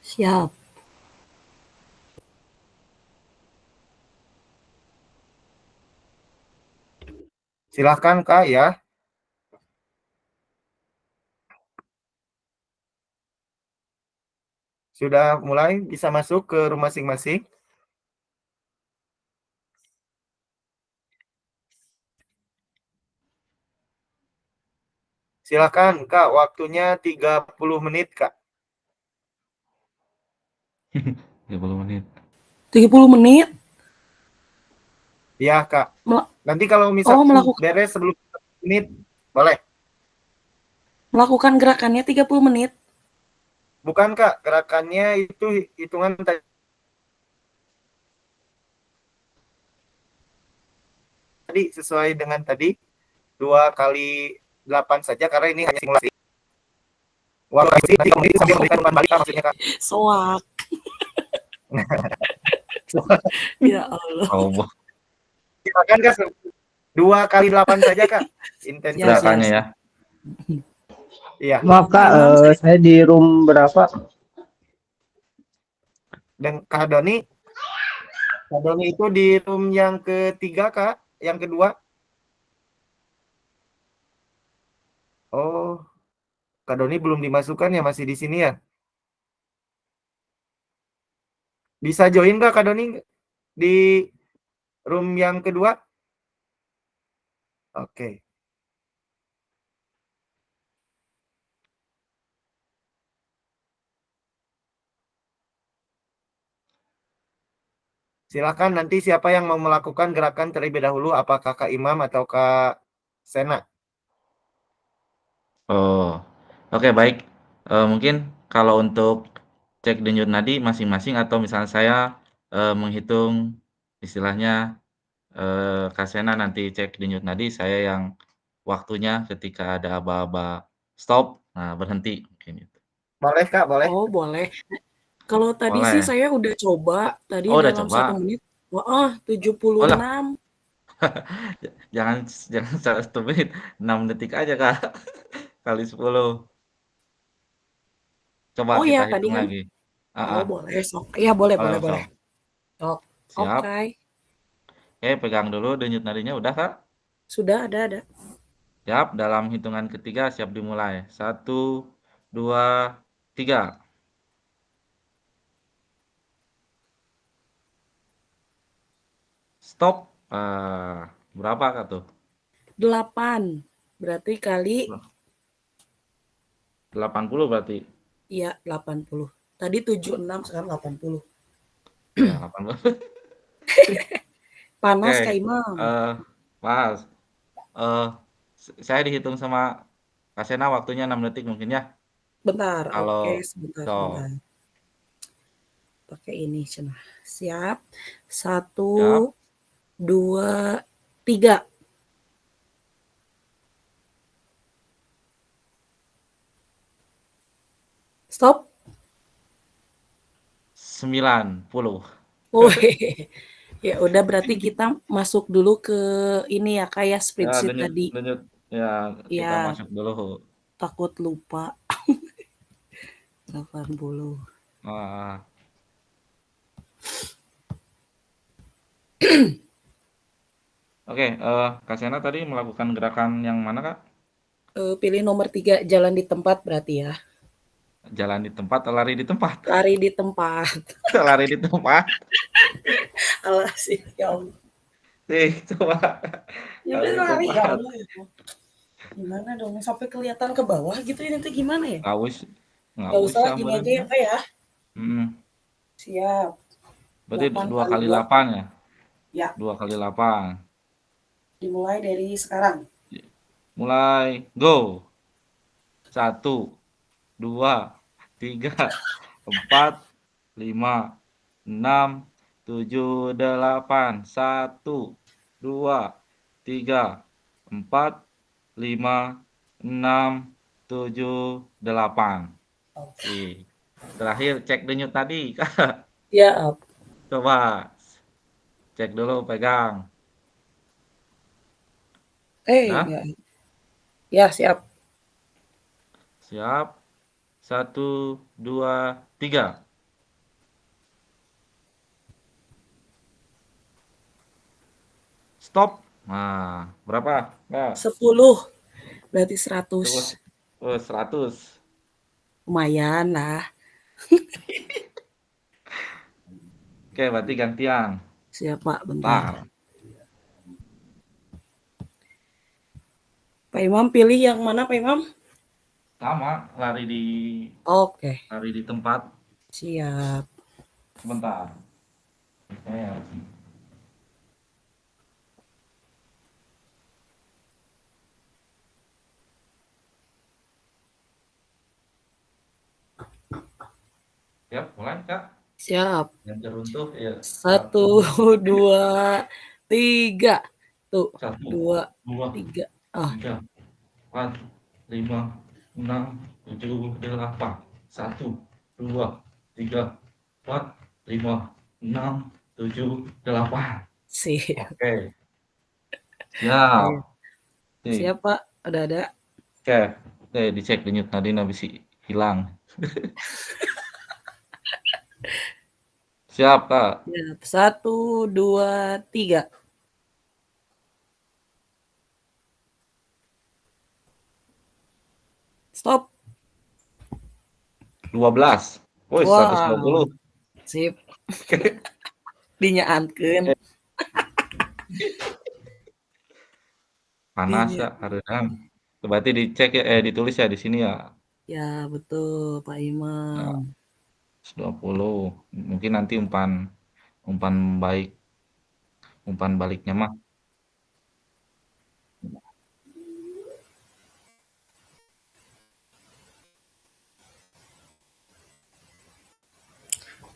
Siap. Silahkan Kak ya. Sudah mulai bisa masuk ke rumah masing-masing? Silakan Kak, waktunya 30 menit Kak. 30 menit. 30 menit? Ya Kak. Mel- Nanti kalau oh, misalkan melakukan beres sebelum 30 menit, boleh. melakukan gerakannya 30 menit. Bukan Kak, gerakannya itu hitungan tadi sesuai dengan tadi 2 kali 8 saja karena ini hanya simulasi. Waktu nanti kamu ini sambil memberikan umpan balik Kak, maksudnya Kak. Soak. Ya Allah. Oh, Silakan Kak, 2 kali 8 saja Kak. Intensitas. Ya, gerakannya ya. Iya. Maaf Kak, saya di room berapa? Dan Kak Doni itu di room yang ketiga Kak, yang kedua. Oh, Kak Doni belum dimasukkan ya, masih di sini ya. Bisa join nggak Kak Doni di room yang kedua? Oke. Silakan nanti siapa yang mau melakukan gerakan terlebih dahulu, apakah Kak Imam atau Kak Sena? Oh, oke baik. Mungkin kalau untuk cek denyut nadi masing-masing atau misalnya saya menghitung istilahnya Kak Sena nanti cek denyut nadi, saya yang waktunya ketika ada aba-aba stop, nah berhenti mungkin itu. Boleh Kak, boleh. Oh, boleh. Kalau tadi sih Boleh. saya udah coba tadi Oh, udah dalam coba? 1 menit. Wah, Oh lah, 76. jangan jangan 1 menit, 6 detik aja Kak, kali 10. Coba Oh kita ya, tadi hitung kan. lagi. Oh, Heeh, boleh, sok. Iya, boleh, boleh, boleh boleh. sok. Sok. Siap. Oke. Oke, pegang dulu denyut nadinya udah Kak? Sudah ada. Siap, dalam hitungan ketiga siap dimulai. 1, 2, 3. Stop. Berapa Kak tuh? 8. Berarti kali 80 berarti. ya 80. Tadi 76, sekarang 80. Ya, 80. Panas Oke, Kak Imam. Mas. Eh, saya dihitung sama Kak Sena waktunya 6 detik mungkin ya. Bentar. Kalau Oke, sebentar, so, sebentar. Pakai ini cenah. Siap. siap. 1, 2, 3. Stop. 90. Oh, ya udah berarti kita masuk dulu ke ini ya kayak Ya, spreadsheet tadi. denyut. Ya, kita Ya, masuk dulu. takut lupa. 80. Wah, oke, Kak Sena tadi melakukan gerakan yang mana, Kak? Pilih nomor 3, jalan di tempat berarti ya. Jalan di tempat atau lari di tempat? Lari di tempat. Lari di tempat. Alah sih, ya Allah. Coba. Ya Lari udah di lari ya tempat. Allah ya. Gimana dong sampai kelihatan ke bawah gitu ini tuh gimana ya? Nggak Gak usah usah gini beneran. aja ya Kak ya. Siap. Berarti 8 2 kali kali 2. 8 ya? Ya, 2 kali 8. dimulai dari sekarang. Mulai, go. 1, 2, 3, 4, 5, 6, 7, 8. 1, 2, 3, 4, 5, 6, 7, 8. Oke. Terakhir cek denyut tadi, Kak. Ya, Coba cek dulu, pegang. Nah, ya. Ya, siap. siap. 1, 2, 3. Stop. Nah, berapa? Nah, 10. Berarti 100. 100. Lumayan lah. Oke, berarti gantian. Siap, Pak, bentar. Bentar. Pak Imam pilih yang mana, Pak Imam? Sama, Oke, lari di tempat. siap. Sebentar. Saya siap, mulai Kak. Siap. Yang teruntuk ya 1, 2, 3. Tuh, 1, 2, 2, 3. Oh, 3, 4, 5, 6, 7, 8. 1, 2, 3, 4, 5, 6, 7, 8. siap. Oke. Siap. Iya. Oke. Siap, Pak. Udah ada. Oke. Oke, dicek denyut nadina bisi hilang. Siap, Kak. Siap. 1, 2, 3. Stop. 12. Woi, Wow. 120. Sip. Dinyaankeun. Panas Iya. ya, hareunang. Berarti dicek ya, ditulis ya di sini ya. Ya, betul, Pak Imam. 120. Mungkin nanti umpan baliknya mah.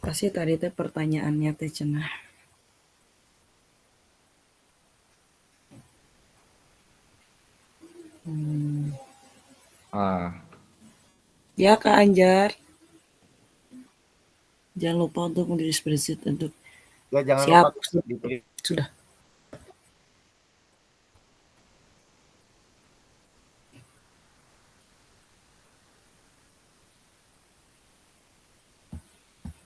Pasti tadi teh pertanyaannya teh cenah. Ah, Ya, Kak Anjar. Jangan lupa untuk mendiri spreadsheet untuk Ya jangan siap. lupa ditulis. Sudah.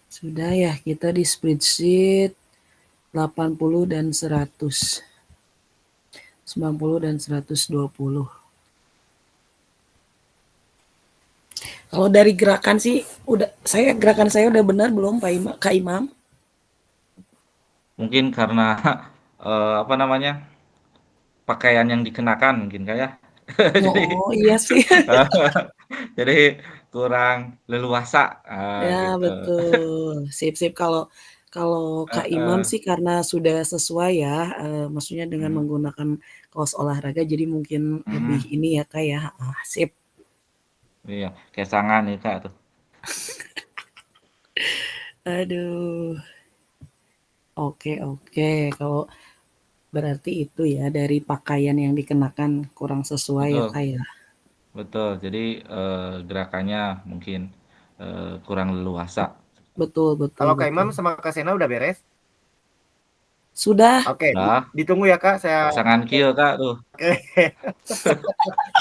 Sudah ya, kita di spreadsheet 80 dan 100. 90 dan 120. Kalau dari gerakan sih gerakan saya udah benar belum Kak Imam? mungkin karena apa namanya? Pakaian yang dikenakan mungkin Kak ya. Jadi Oh, iya sih. jadi kurang leluasa. Ya, Gitu. betul. Sip. Kalau Kak Imam sih karena sudah sesuai ya, maksudnya dengan menggunakan kaos olahraga jadi mungkin lebih ini ya, Kak, ya. Sip. Iya, kesangan nih Kak tuh. Aduh. Oke. Kalau berarti itu ya dari pakaian yang dikenakan kurang sesuai ya, Betul. Kak, ya. Betul. Jadi gerakannya mungkin kurang leluasa. Betul. Kalau Kak Imam sama Kak Sena udah beres? Sudah. Oke, Udah. ditunggu ya Kak, saya Pasangan kieu Kak tuh. Oke.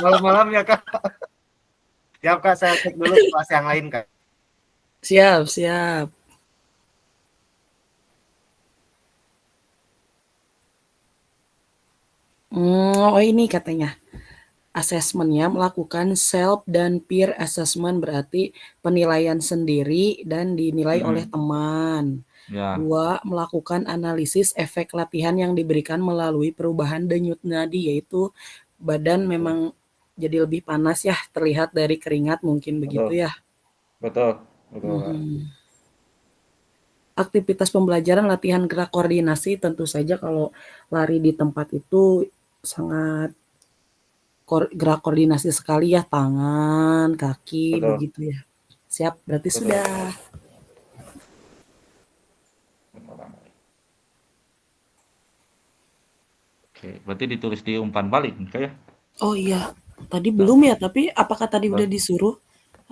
Malam-malam ya Kak. Siap Kak, saya cek dulu kelas yang lain Kak. Siap. Oh ini katanya. Asesmennya melakukan self dan peer assessment berarti penilaian sendiri dan dinilai oleh teman. Ya. 2. Melakukan analisis efek latihan yang diberikan melalui perubahan denyut nadi yaitu badan memang jadi lebih panas ya terlihat dari keringat mungkin begitu ya. Betul. Aktivitas pembelajaran latihan gerak koordinasi tentu saja kalau lari di tempat itu sangat gerak koordinasi sekali ya tangan, kaki Betul. begitu ya. Siap, berarti sudah. Oke, berarti ditulis di umpan balik Kak ya? Oh iya, tadi belum ya, tapi apakah tadi udah disuruh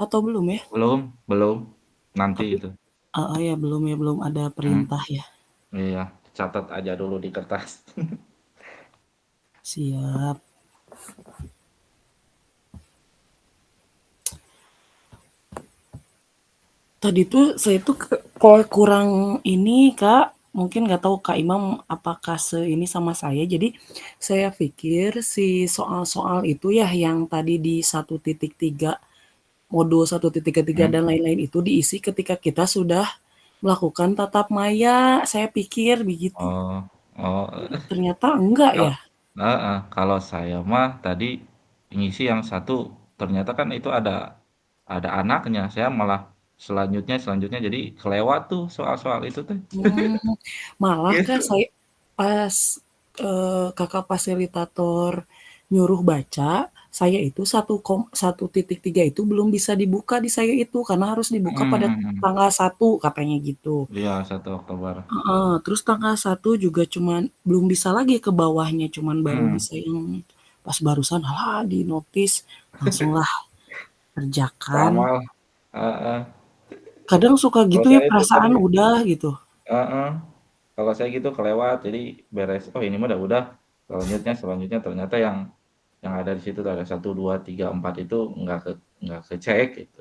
atau belum ya? Belum. Nanti itu. Ya belum ada perintah ya. Iya, catat aja dulu di kertas. Siap. Tadi tuh saya tuh kurang ini Kak, mungkin nggak tahu Kak Imam apakah ini sama saya. Jadi saya pikir si soal-soal itu ya yang tadi di 1.3 modul 1.3 dan lain-lain itu diisi ketika kita sudah melakukan tatap maya, saya pikir begitu. Oh, oh, Ternyata enggak kal ya? heeh, kalau saya mah tadi ngisi yang satu, ternyata kan itu ada anaknya, saya malah selanjutnya jadi kelewat tuh soal-soal itu teh. Malah Kak, Gitu. saya pas, Kakak fasilitator nyuruh baca, saya itu 1,3 itu belum bisa dibuka di saya itu, karena harus dibuka Mhm pada mhm mhm. tanggal 1 katanya gitu. Iya, 1 Oktober. Heeh, terus tanggal 1 juga cuman belum bisa lagi ke bawahnya, cuman baru Mhm. bisa yang pas barusan, halah di notis, langsunglah kerjakan. Sama lah, heeh. Kadang suka Kalau gitu ya saya itu tadi perasaan udah gitu. heeh, kalau saya gitu kelewat, jadi beres, "Oh ini mah udah, selanjutnya ternyata yang ada di situ tuh ada 1, 2, 3, 4 itu nggak kecek gitu.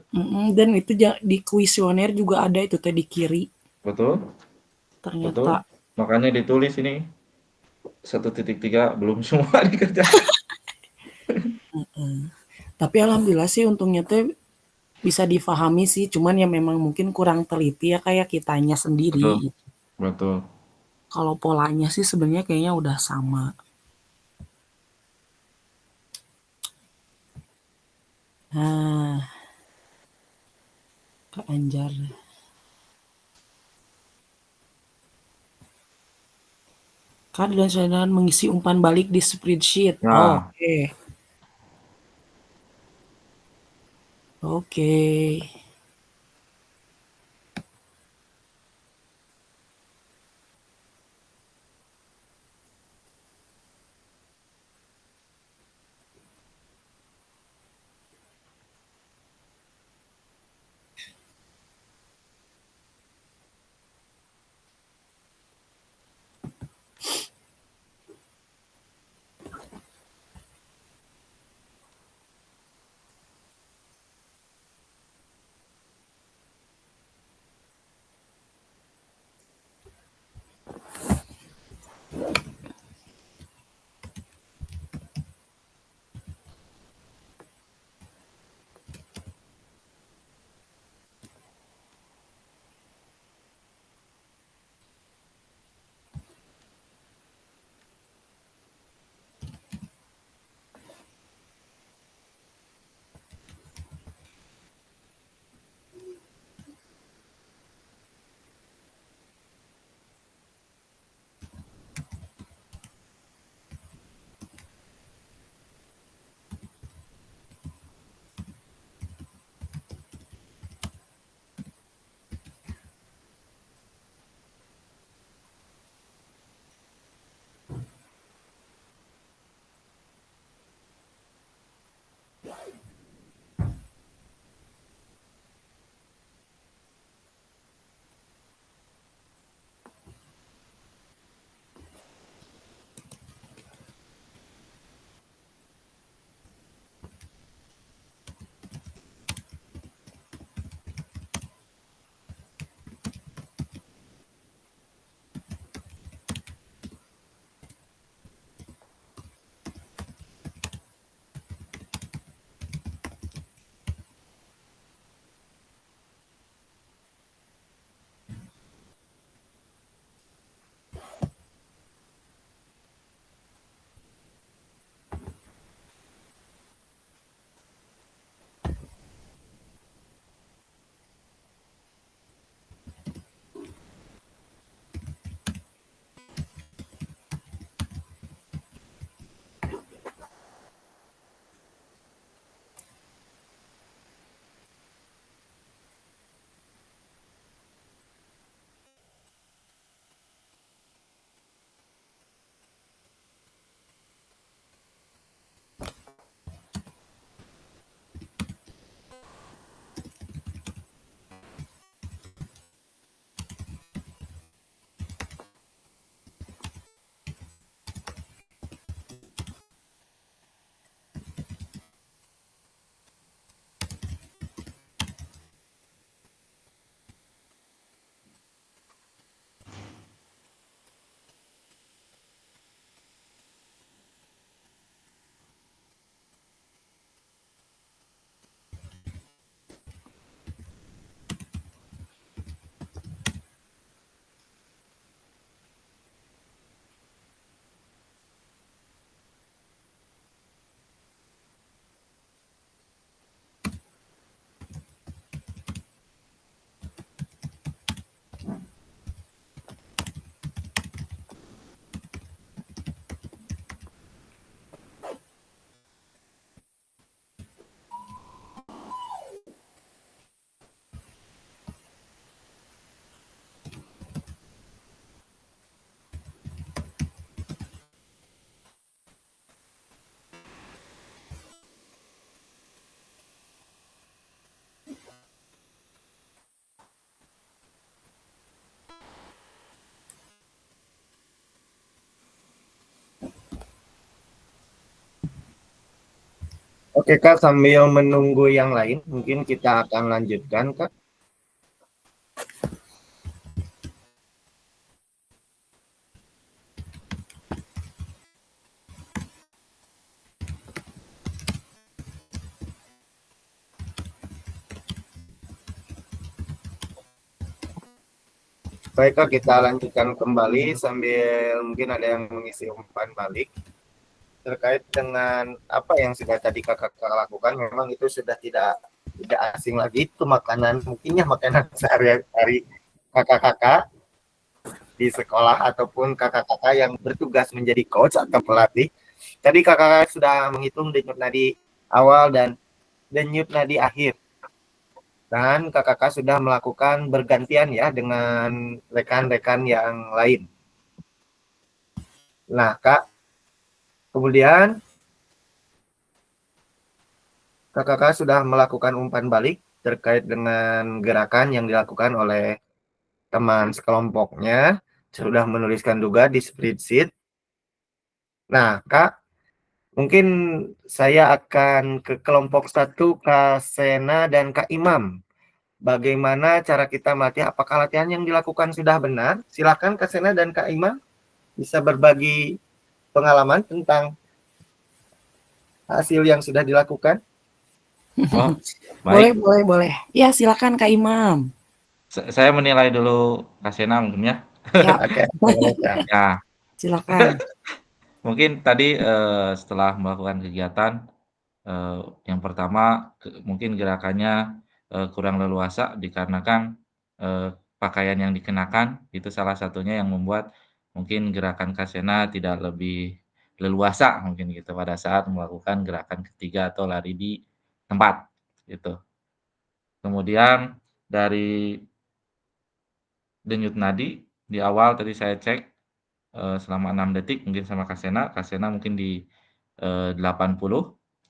Dan itu di kuesioner juga ada itu teh di kiri. Betul betul, Ternyata makanya ditulis ini 1,3 belum semua dikerjakan. tapi alhamdulillah sih untungnya teh bisa difahami sih, cuman ya memang mungkin kurang teliti ya kayak kitanya sendiri. Betul betul. Kalau polanya sih sebenarnya kayaknya udah sama. Nah, Kak Anjar. Kan dan mengisi umpan balik di spreadsheet. Oh, Nah, oke. Oke. Oke Kak, sambil menunggu yang lain, mungkin kita akan lanjutkan Kak. Baik Kak, kita lanjutkan kembali sambil mungkin ada yang mengisi umpan balik terkait dengan apa yang sudah tadi kakak lakukan. Memang itu sudah tidak asing lagi, itu makanan mungkinnya makanan sehari-hari kakak-kakak di sekolah ataupun kakak-kakak yang bertugas menjadi coach atau pelatih. Tadi kakak sudah menghitung denyut nadi awal dan denyut nadi akhir. Dan kakak sudah melakukan bergantian ya dengan rekan-rekan yang lain. Nah, Kak, kemudian kakak sudah melakukan umpan balik terkait dengan gerakan yang dilakukan oleh teman sekelompoknya, sudah menuliskan juga di spreadsheet. Nah, Kak, mungkin saya akan ke kelompok 1, Kak Sena dan Kak Imam. Bagaimana cara kita melatih? Apakah latihan yang dilakukan sudah benar? Silakan Kak Sena dan Kak Imam bisa berbagi pengalaman tentang hasil yang sudah dilakukan. Oh, baik. Boleh. Ya, silakan Kak Imam. Saya menilai dulu Kak Sena mungkin ya. Ya, Oke, Ya, silakan. mungkin tadi setelah melakukan kegiatan, yang pertama mungkin gerakannya kurang leluasa dikarenakan pakaian yang dikenakan itu salah satunya yang membuat mungkin gerakan Kak Sena tidak lebih leluasa mungkin gitu pada saat melakukan gerakan ketiga atau lari di tempat gitu. Kemudian dari denyut nadi di awal tadi saya cek selama 6 detik mungkin sama Kak Sena mungkin di 80,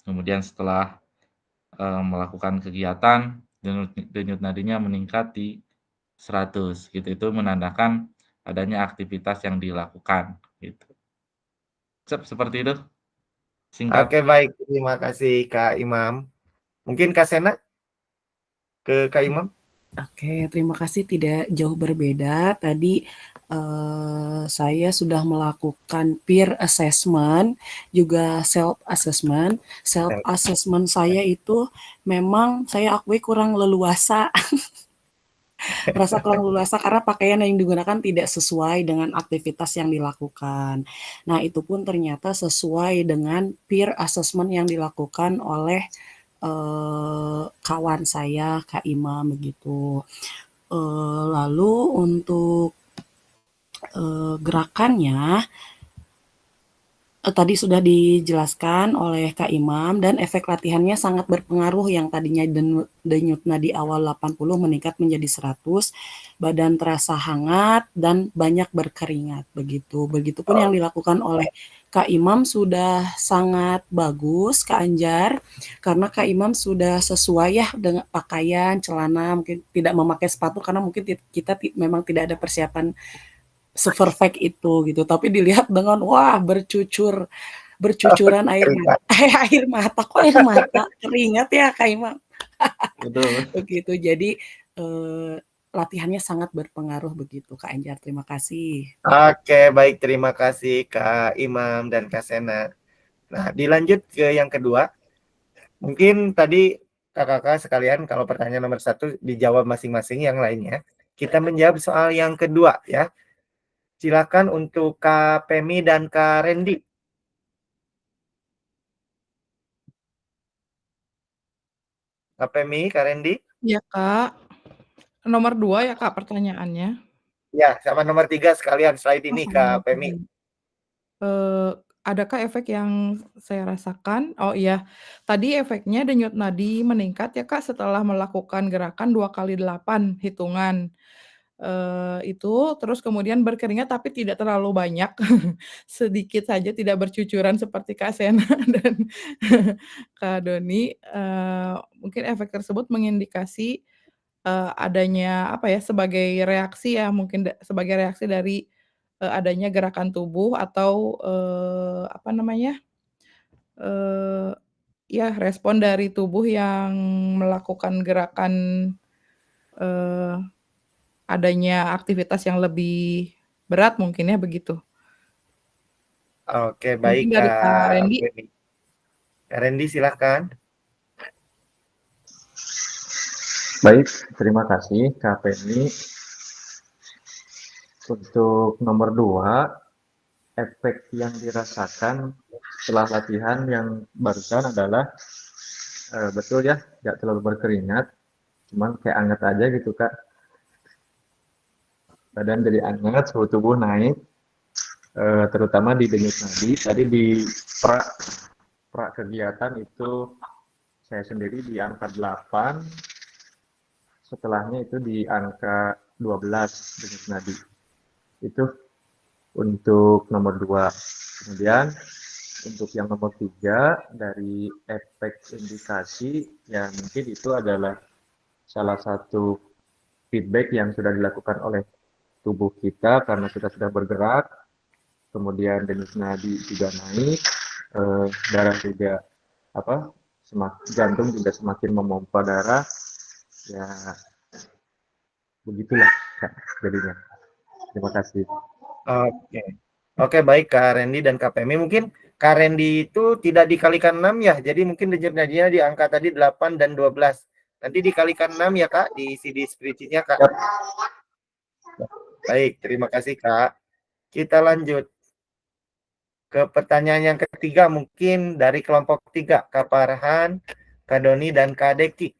kemudian setelah melakukan kegiatan denyut nadinya meningkat di 100 gitu. Itu menandakan adanya aktivitas yang dilakukan gitu. Seperti itu singkat. Oke, baik. Terima kasih Kak Imam. Mungkin Kak Sena ke Kak Imam. Oke, terima kasih. Tidak jauh berbeda. Tadi saya sudah melakukan peer assessment, juga self assessment. Self assessment saya itu memang saya akui kurang leluasa. Merasa kurang leluasa karena pakaian yang digunakan tidak sesuai dengan aktivitas yang dilakukan. Nah, itu pun ternyata sesuai dengan peer assessment yang dilakukan oleh kawan saya, Kak Imam, begitu. Lalu untuk gerakannya tadi sudah dijelaskan oleh Kak Imam dan efek latihannya sangat berpengaruh yang tadinya denyut nadi awal 80 meningkat menjadi 100, badan terasa hangat dan banyak berkeringat begitu. Begitupun yang dilakukan oleh Kak Imam sudah sangat bagus, Kak Anjar, karena Kak Imam sudah sesuai ya dengan pakaian, celana, mungkin tidak memakai sepatu karena mungkin kita memang tidak ada persiapan se-perfect itu gitu, tapi dilihat dengan wah bercucuran air mata, kok air mata, keringat ya Kak Imam. Betul. Begitu, jadi latihannya sangat berpengaruh begitu Kak Anjar, terima kasih. Oke, baik. Terima kasih Kak Imam dan Kak Sena. Nah, dilanjut ke yang kedua. Mungkin tadi kakak-kakak sekalian kalau pertanyaan nomor 1 dijawab masing-masing, yang lainnya kita menjawab soal yang kedua ya. Silakan untuk Kak Pemi dan Kak Randy. Kak Pemi, Kak Randy. Ya, Kak. Nomor 2 ya, Kak, pertanyaannya? Ya, sama nomor 3 sekalian slide ini Kak Pemi. Adakah efek yang saya rasakan? Oh iya, tadi efeknya denyut nadi meningkat ya, Kak, setelah melakukan gerakan 2 kali 8 hitungan. Itu, terus kemudian berkeringat tapi tidak terlalu banyak, sedikit saja, tidak bercucuran seperti Kak Sena dan Kak Doni. Mungkin efek tersebut mengindikasi, adanya, apa ya, sebagai reaksi ya, mungkin sebagai reaksi dari, adanya gerakan tubuh atau, apa namanya, eee ya respon dari tubuh yang melakukan gerakan, eee, adanya aktivitas yang lebih berat mungkin ya begitu. Oke, baik Mungkin dari Kak Kak Rendy? Feby. Kak Randy silahkan. Baik, terima kasih Kak Penny. Untuk nomor 2, efek yang dirasakan setelah latihan yang barusan adalah betul ya, nggak terlalu berkeringat, cuman kayak anget aja gitu Kak. Badan jadi anget, suhu tubuh naik, terutama di denyut nadi. Tadi di pra, pra kegiatan itu saya sendiri di angka 8, setelahnya itu di angka 12 denyut nadi. Itu untuk nomor 2. Kemudian untuk yang nomor 3 dari efek indikasi, ya mungkin itu adalah salah satu feedback yang sudah dilakukan oleh tubuh kita karena kita sudah bergerak, kemudian denyut nadi juga naik, darah juga jantung juga semakin memompa darah, ya begitulah Kak, jadinya. Terima kasih. Oke. Oke, baik Kak Randy dan Kak Pemi. Mungkin Kak Randy itu tidak dikalikan 6 ya. Jadi mungkin denyut nadinya di angka tadi 8 dan 12. Nanti dikalikan 6 ya Kak di CD spreadsheet-nya Kak. Yap. Baik, terima kasih Kak. Kita lanjut ke pertanyaan yang ketiga, mungkin dari kelompok 3, Kak Farhan, Kak Doni, dan Kak Deki.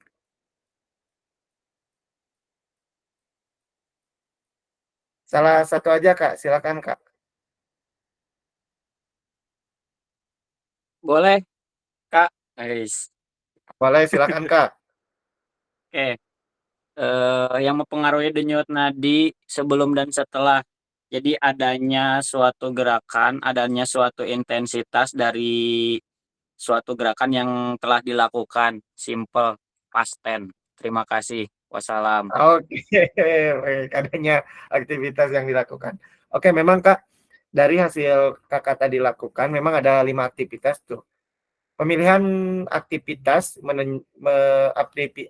Salah satu aja Kak, silakan Kak. Boleh, Kak. Guys. Boleh, silakan Kak. Oke. Yang mempengaruhi denyut nadi sebelum dan setelah. Jadi adanya suatu gerakan, adanya suatu intensitas dari suatu gerakan yang telah dilakukan. Simple, past tense. Terima kasih. Wassalam. Oke, baik, adanya aktivitas yang dilakukan. Oke, memang Kak, dari hasil Kakak tadi lakukan, memang ada 5 aktivitas tuh. Pemilihan aktivitas,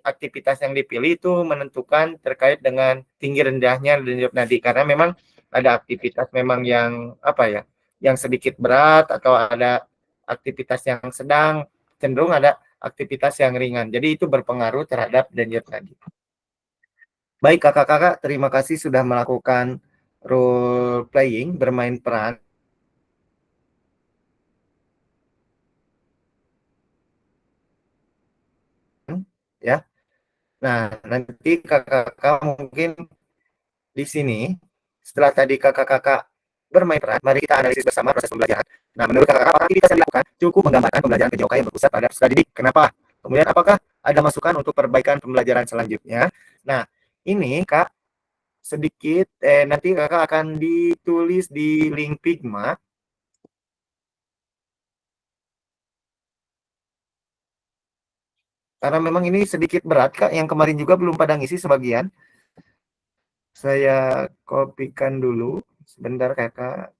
aktivitas yang dipilih itu menentukan terkait dengan tinggi rendahnya denyut nadi. Karena memang ada aktivitas memang yang yang sedikit berat atau ada aktivitas yang sedang, cenderung ada aktivitas yang ringan. Jadi itu berpengaruh terhadap denyut nadi. Baik kakak-kakak, terima kasih sudah melakukan role playing, bermain peran. Ya. Nah, nanti kakak-kakak mungkin di sini, setelah tadi kakak-kakak bermain peran, mari kita analisis bersama proses pembelajaran. Nah, menurut kakak-kakak, apakah aktivitas yang dilakukan cukup menggambarkan pembelajaran PJOK yang berpusat pada peserta didik? Kenapa? Kemudian, apakah ada masukan untuk perbaikan pembelajaran selanjutnya? Nah, ini Kak, sedikit, nanti kakak akan ditulis di link Figma. Karena memang ini sedikit berat, Kak. Yang kemarin juga belum pada ngisi sebagian. Saya kopikan dulu. Sebentar, Kakak.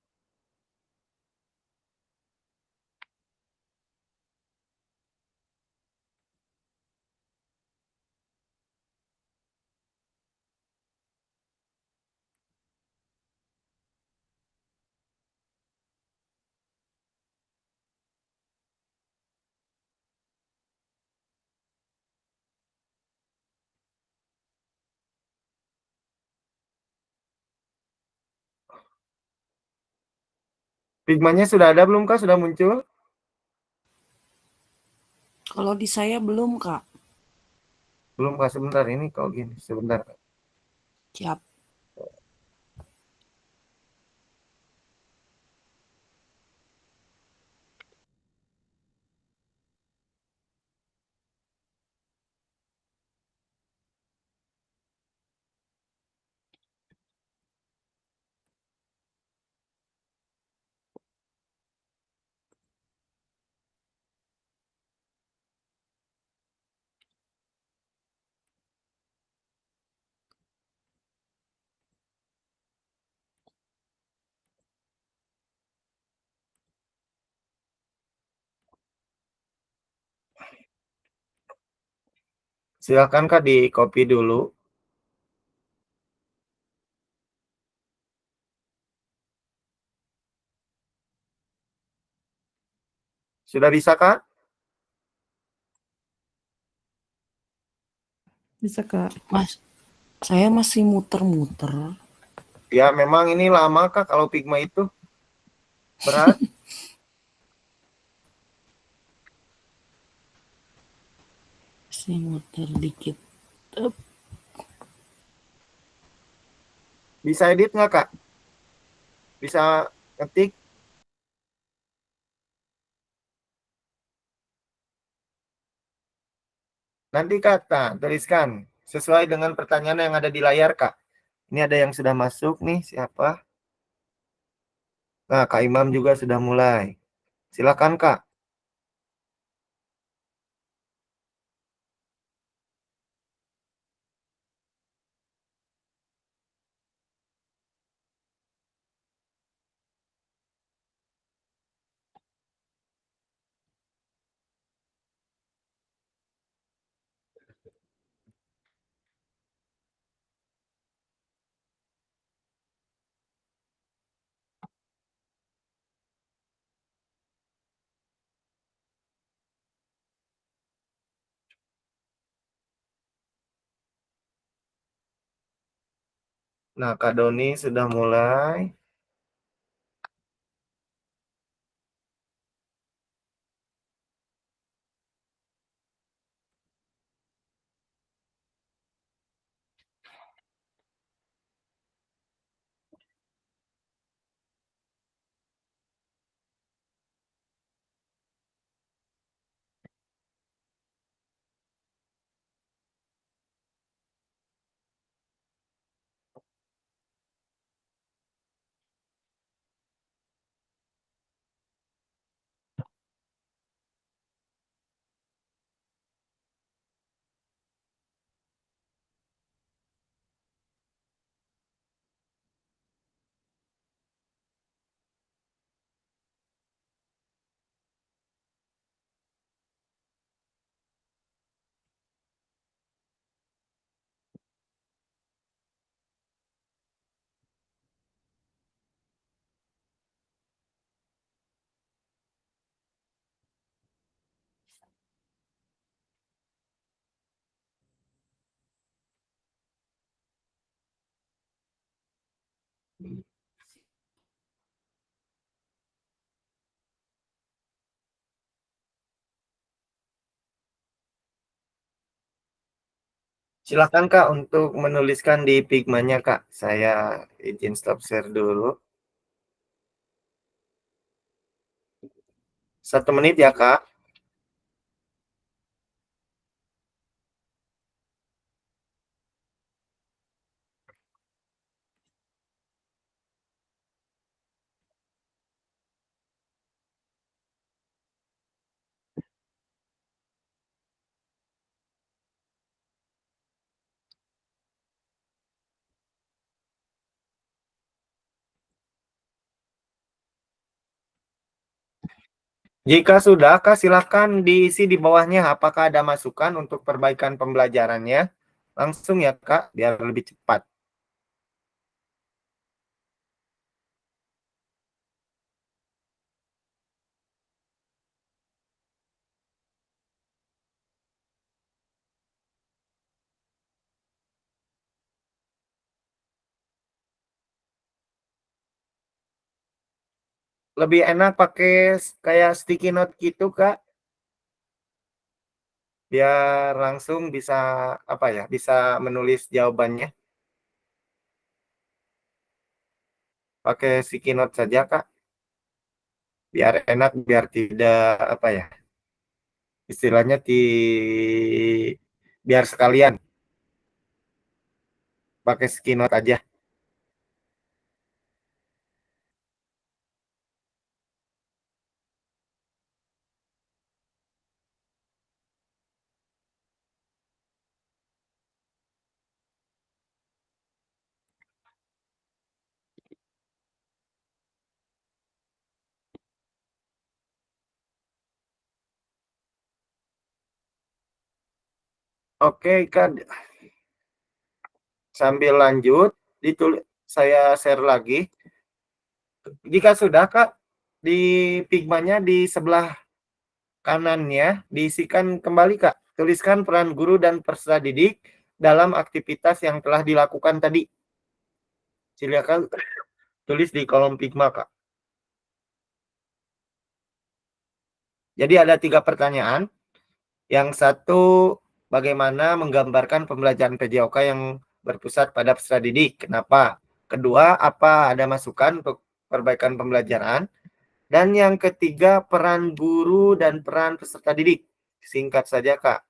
Figmanya sudah ada belum, Kak? Sudah muncul? Kalau di saya belum, Kak. Belum, Kak. Sebentar. Ini kok gini. Sebentar. Siap. Silakan Kak di copy dulu. Sudah bisa Kak? Bisa, Kak. Mas, saya masih muter-muter. Ya memang ini lama Kak kalau Figma itu. Berat. Masih muter dikit. Bisa edit nggak Kak? Bisa ngetik? Nanti Kak, tuliskan sesuai dengan pertanyaan yang ada di layar Kak. Ini ada yang sudah masuk nih, siapa? Nah, Kak Imam juga sudah mulai. Silakan Kak. Nah, Kak Doni sudah mulai. Silakan Kak untuk menuliskan di Figma-nya Kak. Saya izin stop share dulu. 1 menit ya Kak. Jika sudah, Kak, silakan diisi di bawahnya apakah ada masukan untuk perbaikan pembelajarannya. Langsung ya, Kak, biar lebih cepat. Lebih enak pakai kayak sticky note gitu, Kak. Biar langsung bisa apa ya, bisa menulis jawabannya. Pakai sticky note saja, Kak. Biar enak, biar tidak apa ya, istilahnya biar sekalian pakai sticky note aja. Oke, Kak. Sambil lanjut, saya share lagi. Jika sudah, Kak, di Figma-nya di sebelah kanannya diisikan kembali, Kak. Tuliskan peran guru dan peserta didik dalam aktivitas yang telah dilakukan tadi. Silakan tulis di kolom Figma, Kak. Jadi ada 3 pertanyaan. Yang satu, bagaimana menggambarkan pembelajaran PJOK yang berpusat pada peserta didik? Kenapa? Kedua, apa ada masukan untuk perbaikan pembelajaran? Dan yang ketiga, peran guru dan peran peserta didik. Singkat saja, Kak.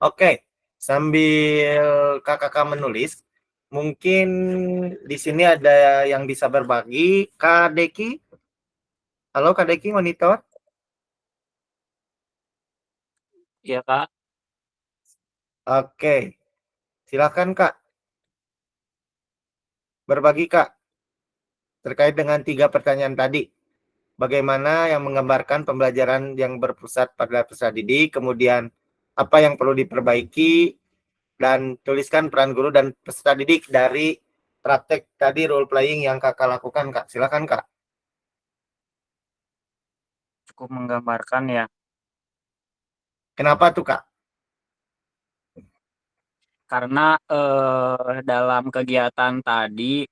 Oke, sambil kakak menulis, mungkin di sini ada yang bisa berbagi. Kak Deki, halo Kak Deki, monitor. Iya, Kak. Oke, silakan Kak, berbagi Kak, terkait dengan 3 pertanyaan tadi. Bagaimana yang menggambarkan pembelajaran yang berpusat pada peserta didik, kemudian apa yang perlu diperbaiki, dan tuliskan peran guru dan peserta didik dari praktek tadi role playing yang kakak lakukan, Kak. Silakan, Kak. Cukup menggambarkan ya. Kenapa tuh, Kak? Karena dalam kegiatan tadi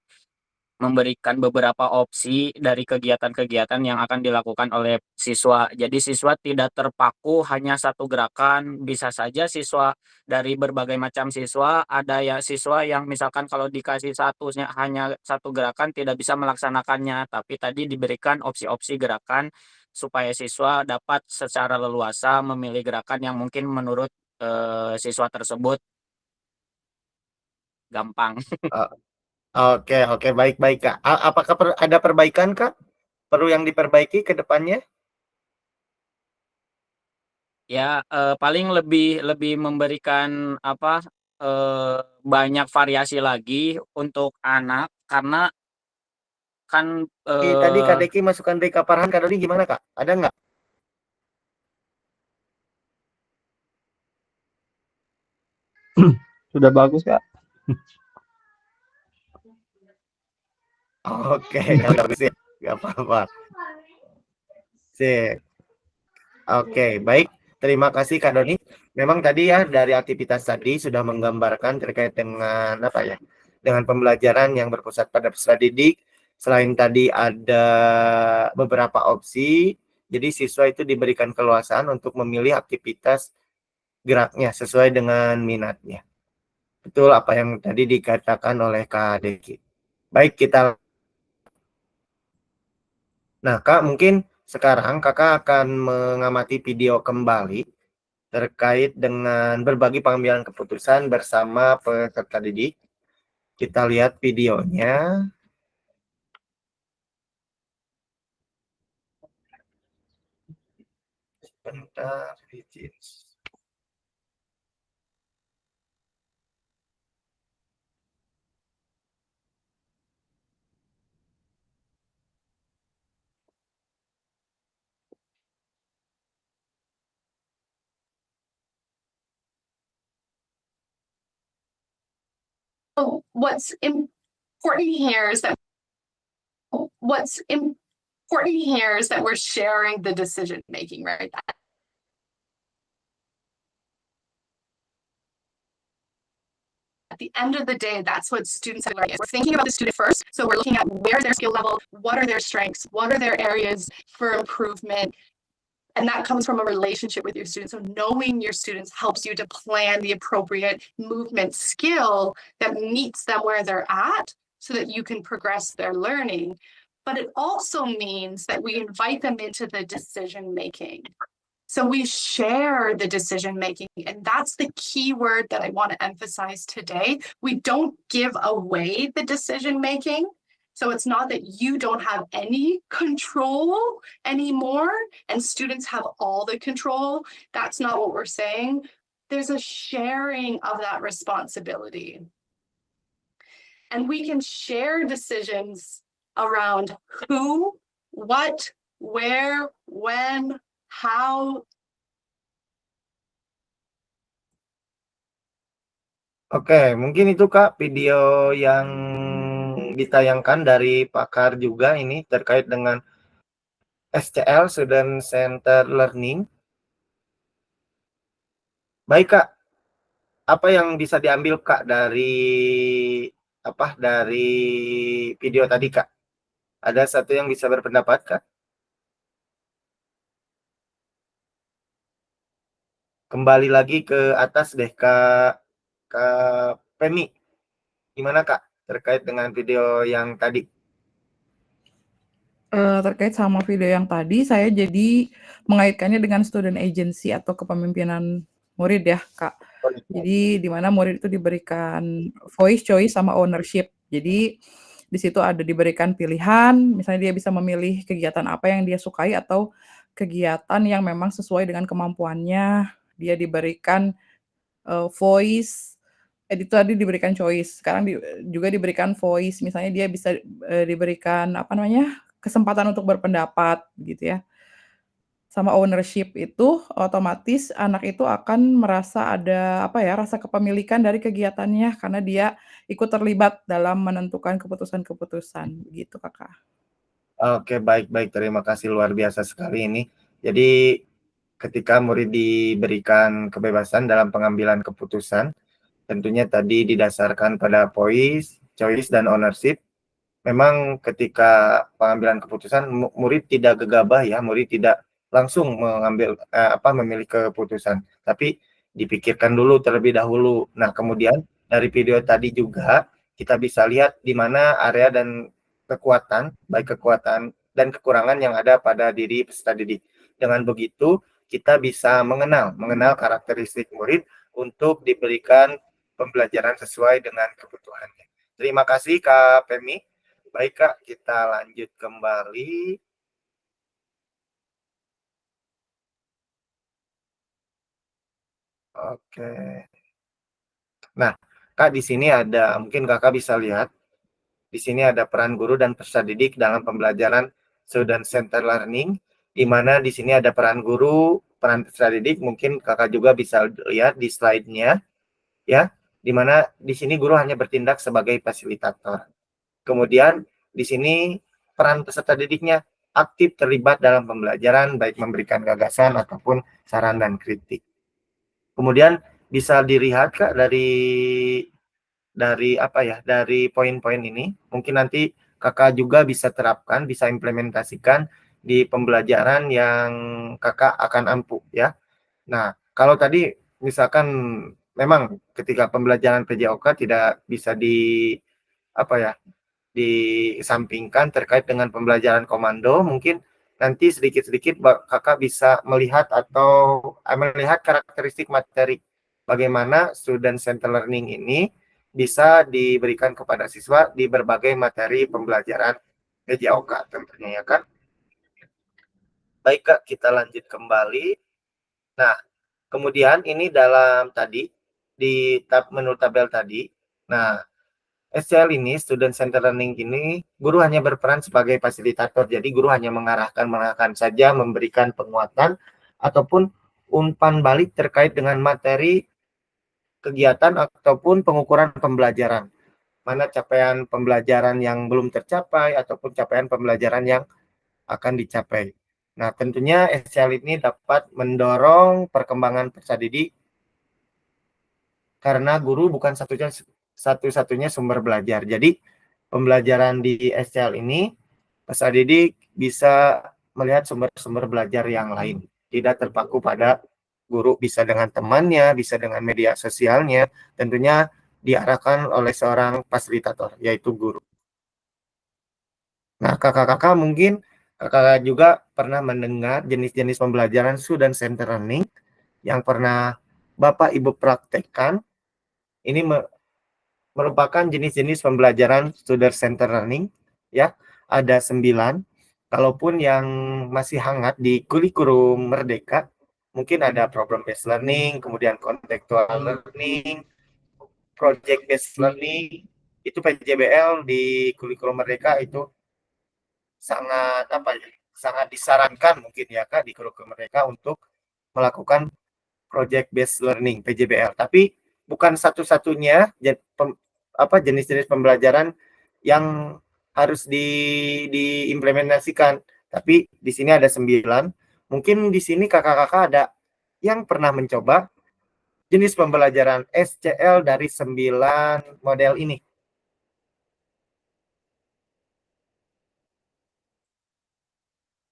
memberikan beberapa opsi dari kegiatan-kegiatan yang akan dilakukan oleh siswa. Jadi siswa tidak terpaku hanya satu gerakan, bisa saja siswa dari berbagai macam siswa, ada ya siswa yang misalkan kalau dikasih hanya satu gerakan tidak bisa melaksanakannya, tapi tadi diberikan opsi-opsi gerakan supaya siswa dapat secara leluasa memilih gerakan yang mungkin menurut siswa tersebut gampang. Oke, baik, Kak. Apakah ada perbaikan, Kak? Perlu yang diperbaiki ke depannya? Ya, paling lebih lebih memberikan apa, banyak variasi lagi untuk anak karena kan, Tadi Kak Deki masukkan dari Kak Farhan, Kak Doni gimana, Kak? Ada nggak? Sudah bagus, Kak. Oke, kalau bagus ya, nggak apa-apa. Sip. Oke, baik. Terima kasih Kak Doni. Memang tadi ya dari aktivitas tadi sudah menggambarkan terkait dengan apa ya? Dengan pembelajaran yang berpusat pada peserta didik. Selain tadi ada beberapa opsi, jadi siswa itu diberikan keleluasaan untuk memilih aktivitas geraknya sesuai dengan minatnya. Betul apa yang tadi dikatakan oleh Kak Deki. Baik, Nah, Kak, mungkin sekarang Kakak akan mengamati video kembali terkait dengan berbagi pengambilan keputusan bersama peserta didik. Kita lihat videonya. Sebentar, izin. what's important here is that we're sharing the decision making, right? At the end of the day, that's what students are learning. We're thinking about the student first. So we're looking at where's their skill level, what are their strengths, what are their areas for improvement. And that comes from a relationship with your students. So knowing your students helps you to plan the appropriate movement skill that meets them where they're at so that you can progress their learning. But it also means that we invite them into the decision making. So we share the decision making, and that's the key word that I want to emphasize today. We don't give away the decision making. So it's not that you don't have any control anymore and students have all the control. That's not what we're saying. There's a sharing of that responsibility. And we can share decisions around who, what, where, when, how. Oke, mungkin itu Kak video yang ditayangkan dari pakar juga ini terkait dengan SCL, Student Center Learning. Baik Kak, apa yang bisa diambil Kak dari video tadi Kak? Ada satu yang bisa berpendapat Kak? Kembali lagi ke atas deh Kak Pemi. Gimana Kak terkait dengan video yang tadi? Terkait sama video yang tadi, saya jadi mengaitkannya dengan student agency atau kepemimpinan murid ya, Kak. Jadi di mana murid itu diberikan voice, choice, sama ownership. Jadi di situ ada diberikan pilihan, misalnya dia bisa memilih kegiatan apa yang dia sukai atau kegiatan yang memang sesuai dengan kemampuannya. Dia diberikan voice, itu tadi diberikan choice. Sekarang juga diberikan voice, misalnya dia bisa diberikan kesempatan untuk berpendapat gitu ya. Sama ownership itu otomatis anak itu akan merasa ada rasa kepemilikan dari kegiatannya karena dia ikut terlibat dalam menentukan keputusan-keputusan gitu, Kakak. Oke, baik. Terima kasih, luar biasa sekali ini. Jadi ketika murid diberikan kebebasan dalam pengambilan keputusan, tentunya tadi didasarkan pada voice, choice, dan ownership. Memang ketika pengambilan keputusan murid tidak gegabah ya, murid tidak langsung memilih keputusan, tapi dipikirkan dulu terlebih dahulu. Nah, kemudian dari video tadi juga kita bisa lihat di mana area dan kekuatan, baik kekuatan dan kekurangan yang ada pada diri peserta didik. Dengan begitu, kita bisa mengenal karakteristik murid untuk diberikan pembelajaran sesuai dengan kebutuhannya. Terima kasih Kak Pemi. Baik Kak, kita lanjut kembali. Oke. Nah, Kak, di sini ada, mungkin Kakak bisa lihat, di sini ada peran guru dan peserta didik dalam pembelajaran Student Center Learning, di mana di sini ada peran guru, peran peserta didik, mungkin Kakak juga bisa lihat di slide-nya, ya, di mana di sini guru hanya bertindak sebagai fasilitator. Kemudian di sini peran peserta didiknya aktif terlibat dalam pembelajaran, baik memberikan gagasan ataupun saran dan kritik. Kemudian bisa dilihat Kak dari poin-poin ini, mungkin nanti Kakak juga bisa terapkan, bisa implementasikan di pembelajaran yang Kakak akan ampuh ya. Nah, kalau tadi misalkan memang ketika pembelajaran PJOK tidak bisa disampingkan terkait dengan pembelajaran komando, mungkin nanti sedikit-sedikit Kakak bisa melihat karakteristik materi bagaimana student center learning ini bisa diberikan kepada siswa di berbagai materi pembelajaran PJOK tentunya ya kan. Baik Kak, kita lanjut kembali. Nah, kemudian ini dalam tadi di menu tabel tadi. Nah, SCL ini, Student Center Learning ini, guru hanya berperan sebagai fasilitator. Jadi guru hanya mengarahkan saja, memberikan penguatan ataupun umpan balik terkait dengan materi kegiatan ataupun pengukuran pembelajaran. mana capaian pembelajaran yang belum tercapai ataupun capaian pembelajaran yang akan dicapai. Nah, tentunya SCL ini dapat mendorong perkembangan peserta didik karena guru bukan satu-satunya sumber belajar. Jadi, pembelajaran di SCL ini peserta didik bisa melihat sumber-sumber belajar yang lain. Tidak terpaku pada guru, bisa dengan temannya, bisa dengan media sosialnya, tentunya diarahkan oleh seorang fasilitator, yaitu guru. Nah, kakak-kakak mungkin kakak juga pernah mendengar jenis-jenis pembelajaran student center learning yang pernah Bapak Ibu praktekkan. Ini merupakan jenis-jenis pembelajaran student center learning, ya. Ada 9. Kalaupun yang masih hangat di kurikulum Merdeka, mungkin ada problem based learning, kemudian contextual learning, project based learning. Itu PJBL di kurikulum Merdeka itu sangat sangat disarankan mungkin ya Kak di kurikulum Merdeka untuk melakukan project based learning PJBL. Tapi bukan satu-satunya jenis-jenis pembelajaran yang harus diimplementasikan. Tapi di sini ada 9. Mungkin di sini kakak-kakak ada yang pernah mencoba jenis pembelajaran SCL dari 9 model ini.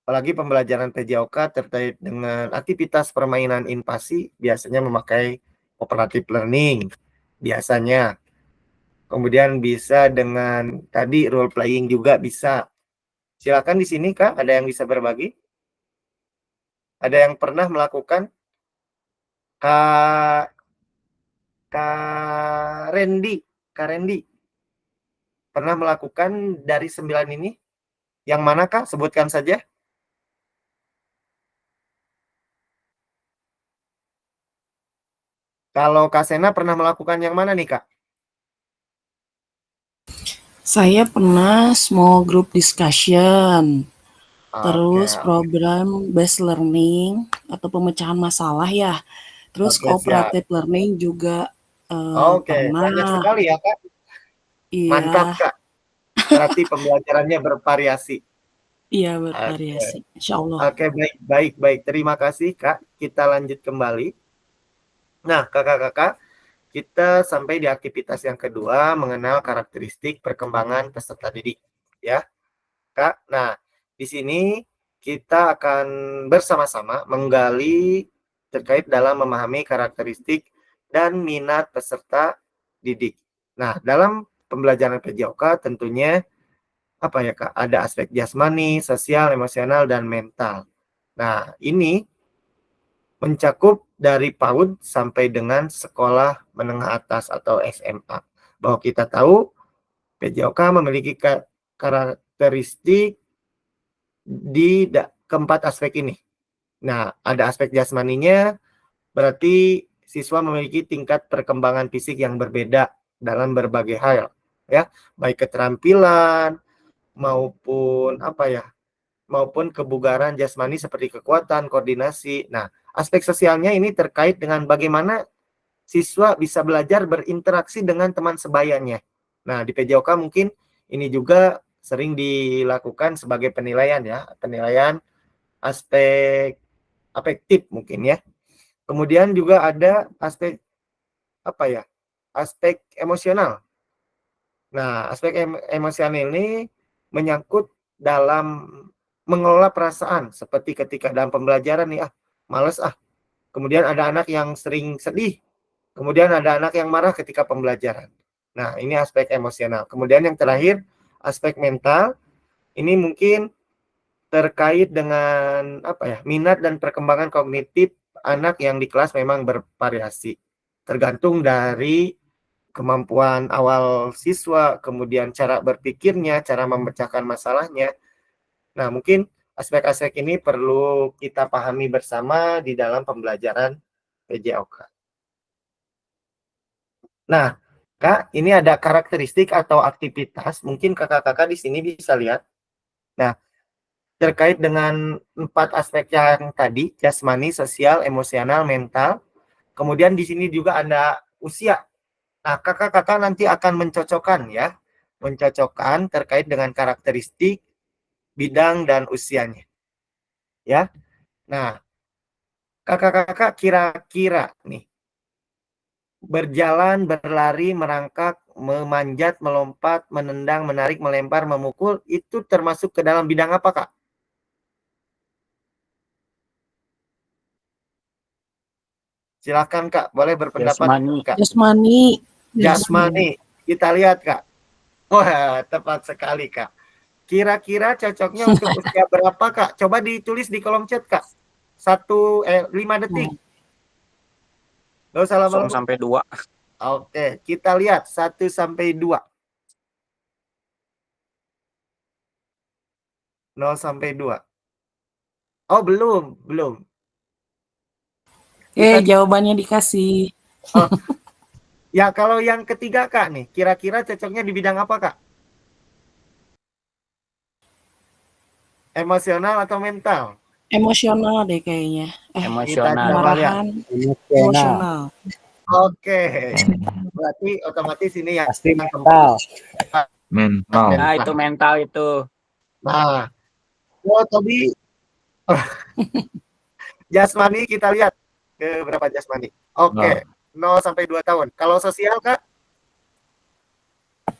Apalagi pembelajaran PJOK terkait dengan aktivitas permainan invasi biasanya memakai cooperative learning biasanya. Kemudian bisa dengan tadi role playing juga bisa. Silakan di sini Kak, ada yang bisa berbagi? Ada yang pernah melakukan? Kak Rendi pernah melakukan dari 9 ini? Yang mana Kak? Sebutkan saja. Kalau Kak Sena pernah melakukan yang mana nih Kak? Saya pernah small group discussion, terus Oke, program based learning atau pemecahan masalah ya. Terus oke, siap. cooperative learning juga Oke, banyak pernah. sekali ya Kak. Mantap Iya, Kak. Berarti pembelajarannya bervariasi. iya Oke, bervariasi. Insya Allah. oke, baik. Terima kasih Kak. Kita lanjut kembali. Nah, kakak-kakak, kita sampai di aktivitas yang kedua, mengenal karakteristik perkembangan peserta didik. Ya, Kak. Nah, di sini kita akan bersama-sama menggali terkait dalam memahami karakteristik dan minat peserta didik. Nah, dalam pembelajaran PJOK tentunya apa ya Kak? Ada aspek jasmani, sosial, emosional, dan mental. Nah, ini mencakup dari PAUD sampai dengan sekolah menengah atas atau SMA. Bahwa kita tahu PJOK memiliki karakteristik di keempat aspek ini. Nah, ada aspek jasmaninya, berarti siswa memiliki tingkat perkembangan fisik yang berbeda dalam berbagai hal, ya, baik keterampilan maupun maupun kebugaran jasmani seperti kekuatan, koordinasi. Nah, aspek sosialnya ini terkait dengan bagaimana siswa bisa belajar berinteraksi dengan teman sebayanya. Nah, di PJOK mungkin ini juga sering dilakukan sebagai penilaian ya, penilaian aspek afektif mungkin ya. Kemudian juga ada aspek aspek emosional. Nah, aspek emosional ini menyangkut dalam mengelola perasaan seperti ketika dalam pembelajaran nih males Kemudian ada anak yang sering sedih. Kemudian ada anak yang marah ketika pembelajaran. Nah, ini aspek emosional. Kemudian yang terakhir, aspek mental. Ini mungkin terkait dengan minat dan perkembangan kognitif anak yang di kelas memang bervariasi. Tergantung dari kemampuan awal siswa, kemudian cara berpikirnya, cara memecahkan masalahnya. Nah, mungkin aspek-aspek ini perlu kita pahami bersama di dalam pembelajaran PJOK. Nah, Kak, ini ada karakteristik atau aktivitas, mungkin kakak-kakak di sini bisa lihat. Nah, terkait dengan 4 aspek yang tadi, jasmani, sosial, emosional, mental. Kemudian di sini juga ada usia. Nah, kakak-kakak nanti akan mencocokkan ya, mencocokkan terkait dengan karakteristik, bidang, dan usianya. Ya, nah kakak-kakak kira-kira nih, berjalan, berlari, merangkak, memanjat, melompat, menendang, menarik, melempar, memukul, itu termasuk ke dalam bidang apa, Kak? Silakan, Kak, boleh berpendapat, Jasmani. Kak. Jasmani. Jasmani, kita lihat, Kak. Wah, tepat sekali, Kak. Kira-kira cocoknya untuk usia berapa, Kak? Coba ditulis di kolom chat, Kak. 5 detik. Nggak usah 0 lama-lama. sampai 2. Oke, kita lihat 1 sampai 2. 0 sampai 2. Oh, belum. Kita Jawabannya dikasih. oh, ya kalau yang ketiga, Kak nih, kira-kira cocoknya di bidang apa, Kak? Emosional atau mental? Emosional deh kayaknya. Kita Emosional. coba lihat. Kemarahan Emosional. emosional. Oke. Berarti otomatis ini yang Pasti mental. Mental. Nah, itu mental itu. Nah, tadi Jasmani kita lihat ke berapa Jasmani. Oke, 0 sampai 2 tahun. Kalau sosial, Kak?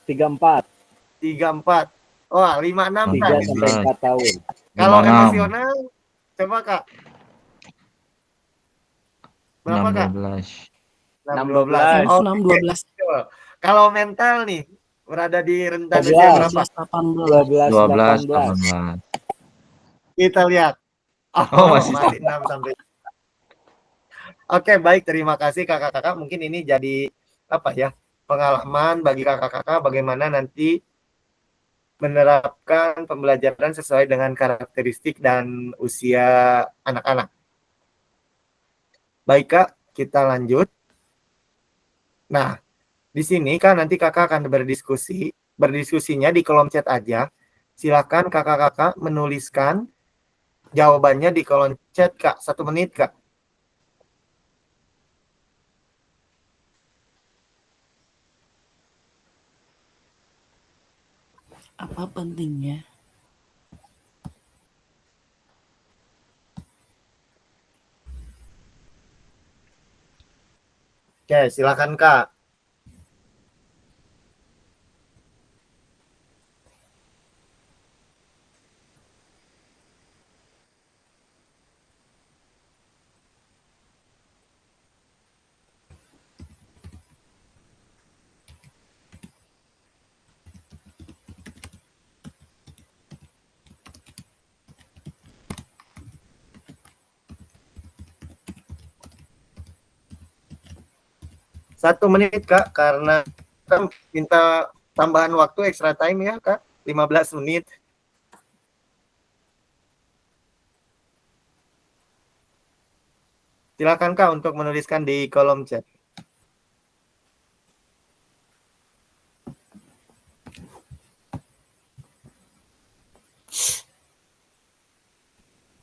34. 34. Wah, 56, Kak. 3 sampai 4 tahun. Kalau 56. emosional, coba, Kak. Berapa, Kak? 6-12. 6-12. 6-12. Kalau mental nih, berada di rentan usia berapa? 12-18. 12, 18. Kita lihat. Oh, masih masih 6 sampai. Oke, baik. Terima kasih kakak-kakak. Mungkin ini jadi apa ya? Pengalaman bagi kakak-kakak bagaimana nanti menerapkan pembelajaran sesuai dengan karakteristik dan usia anak-anak. Baik, Kak, kita lanjut. Nah, di sini kan nanti kakak akan berdiskusi. Berdiskusinya di kolom chat aja. Silakan kakak-kakak menuliskan jawabannya di kolom chat, Kak. 1 menit, Kak. Apa pentingnya? Oke, silakan, Kak. Satu menit, Kak, karena kita minta tambahan waktu extra time ya, Kak. 15 menit. Silakan, Kak, untuk menuliskan di kolom chat.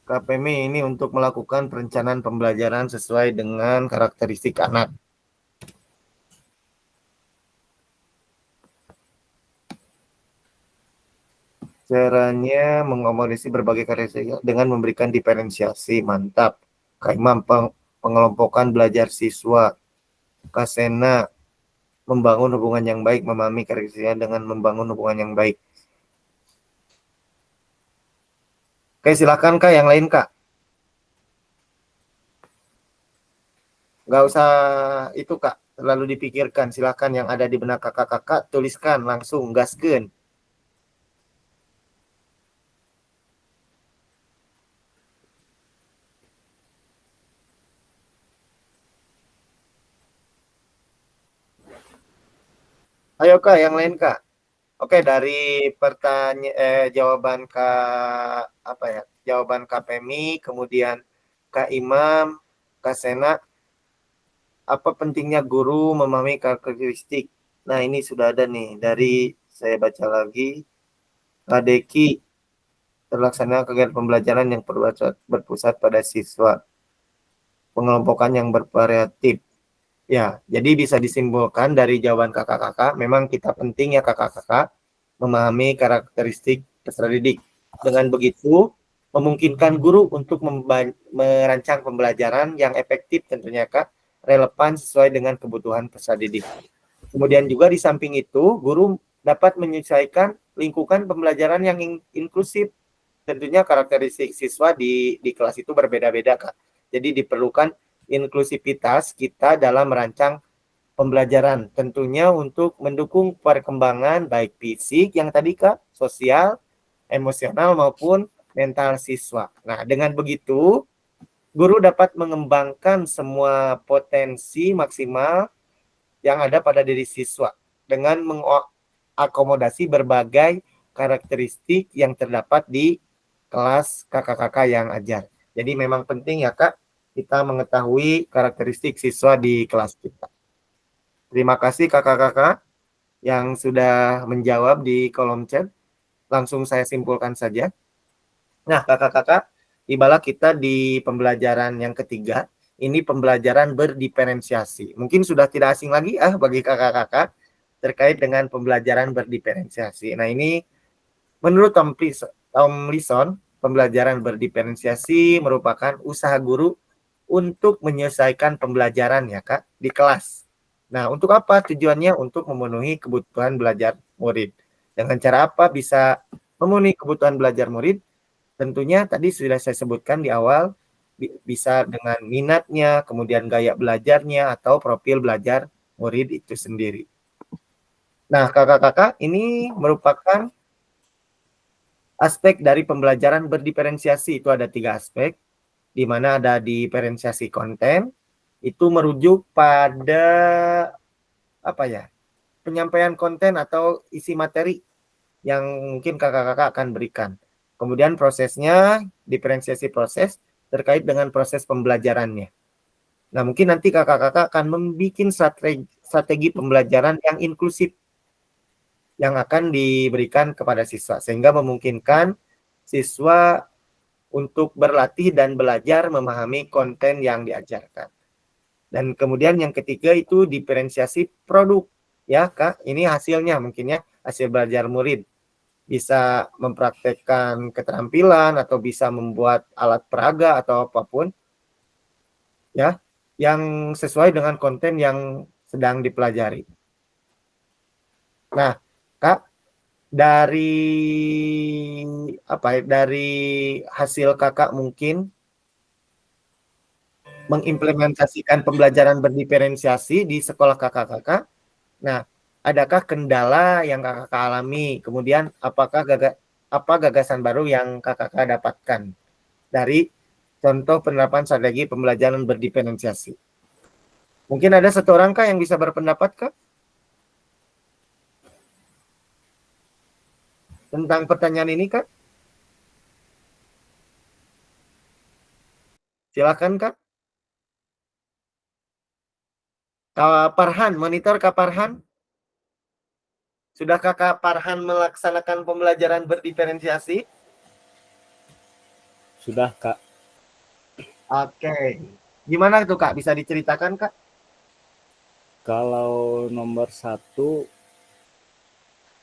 KPMI ini untuk melakukan perencanaan pembelajaran sesuai dengan karakteristik anak. Caranya mengakomodasi berbagai karakteristik dengan memberikan diferensiasi. Mantap. Kak Imam, pengelompokan belajar siswa. Kasena, membangun hubungan yang baik, memahami karakteristiknya dengan membangun hubungan yang baik. Oke, silakan, Kak, yang lain, Kak. Nggak usah itu, Kak, terlalu dipikirkan. Silakan yang ada di benak kakak-kakak, tuliskan langsung, gaskeun. Ayo, Kak, yang lain, Kak. Oke, dari jawaban jawaban KPMI, kemudian Kak Imam, Kak Sena, apa pentingnya guru memahami karakteristik? Nah, ini sudah ada nih dari saya baca lagi. Kak Deki, terlaksana kegiatan pembelajaran yang berpusat pada siswa. Pengelompokan yang bervariatif. Ya, jadi bisa disimpulkan dari jawaban kakak-kakak, memang kita penting ya kakak-kakak memahami karakteristik peserta didik. Dengan begitu, memungkinkan guru untuk merancang pembelajaran yang efektif tentunya Kak, relevan sesuai dengan kebutuhan peserta didik. Kemudian juga di samping itu, guru dapat menyesuaikan lingkungan pembelajaran yang inklusif. Tentunya karakteristik siswa di kelas itu berbeda-beda Kak. Jadi diperlukan inklusivitas kita dalam merancang pembelajaran, tentunya untuk mendukung perkembangan baik fisik yang tadi Kak, sosial, emosional maupun mental siswa. Nah, dengan begitu guru dapat mengembangkan semua potensi maksimal yang ada pada diri siswa dengan mengakomodasi berbagai karakteristik yang terdapat di kelas kakak-kakak yang ajar. Jadi memang penting ya Kak, kita mengetahui karakteristik siswa di kelas kita. Terima kasih kakak-kakak yang sudah menjawab di kolom chat. Langsung saya simpulkan saja. Nah, kakak-kakak, tibalah kita di pembelajaran yang ketiga. Ini pembelajaran berdiferensiasi. Mungkin sudah tidak asing lagi bagi kakak-kakak terkait dengan pembelajaran berdiferensiasi. Nah, ini menurut Tom Lison, pembelajaran berdiferensiasi merupakan usaha guru untuk menyelesaikan pembelajaran ya Kak di kelas. Nah, untuk apa tujuannya? Untuk memenuhi kebutuhan belajar murid. Dengan cara apa bisa memenuhi kebutuhan belajar murid? Tentunya tadi sudah saya sebutkan di awal, bisa dengan minatnya, kemudian gaya belajarnya, atau profil belajar murid itu sendiri. Nah, kakak-kakak, ini merupakan aspek dari pembelajaran berdiferensiasi. Itu ada 3 aspek, di mana ada diferensiasi konten, itu merujuk pada penyampaian konten atau isi materi yang mungkin kakak-kakak akan berikan. Kemudian prosesnya, diferensiasi proses terkait dengan proses pembelajarannya. Nah, mungkin nanti kakak-kakak akan membuat strategi pembelajaran yang inklusif yang akan diberikan kepada siswa, sehingga memungkinkan siswa untuk berlatih dan belajar memahami konten yang diajarkan. Dan kemudian yang ketiga itu diferensiasi produk. Ya, Kak, ini hasilnya mungkin ya, hasil belajar murid. Bisa mempraktekkan keterampilan atau bisa membuat alat peraga atau apapun ya yang sesuai dengan konten yang sedang dipelajari. Nah, Kak, dari hasil Kakak mungkin mengimplementasikan pembelajaran berdiferensiasi di sekolah kakak-kakak. Nah, adakah kendala yang kakak alami? Kemudian apa gagasan baru yang kakak dapatkan dari contoh penerapan strategi pembelajaran berdiferensiasi? Mungkin ada satu orang Kak yang bisa berpendapat Kak tentang pertanyaan ini Kak? Silakan Kak. Kak Farhan, monitor Kak Farhan. Sudah Kakak Farhan melaksanakan pembelajaran berdiferensiasi? Sudah, Kak. Oke. Gimana tuh Kak? Bisa diceritakan Kak? Kalau nomor 1,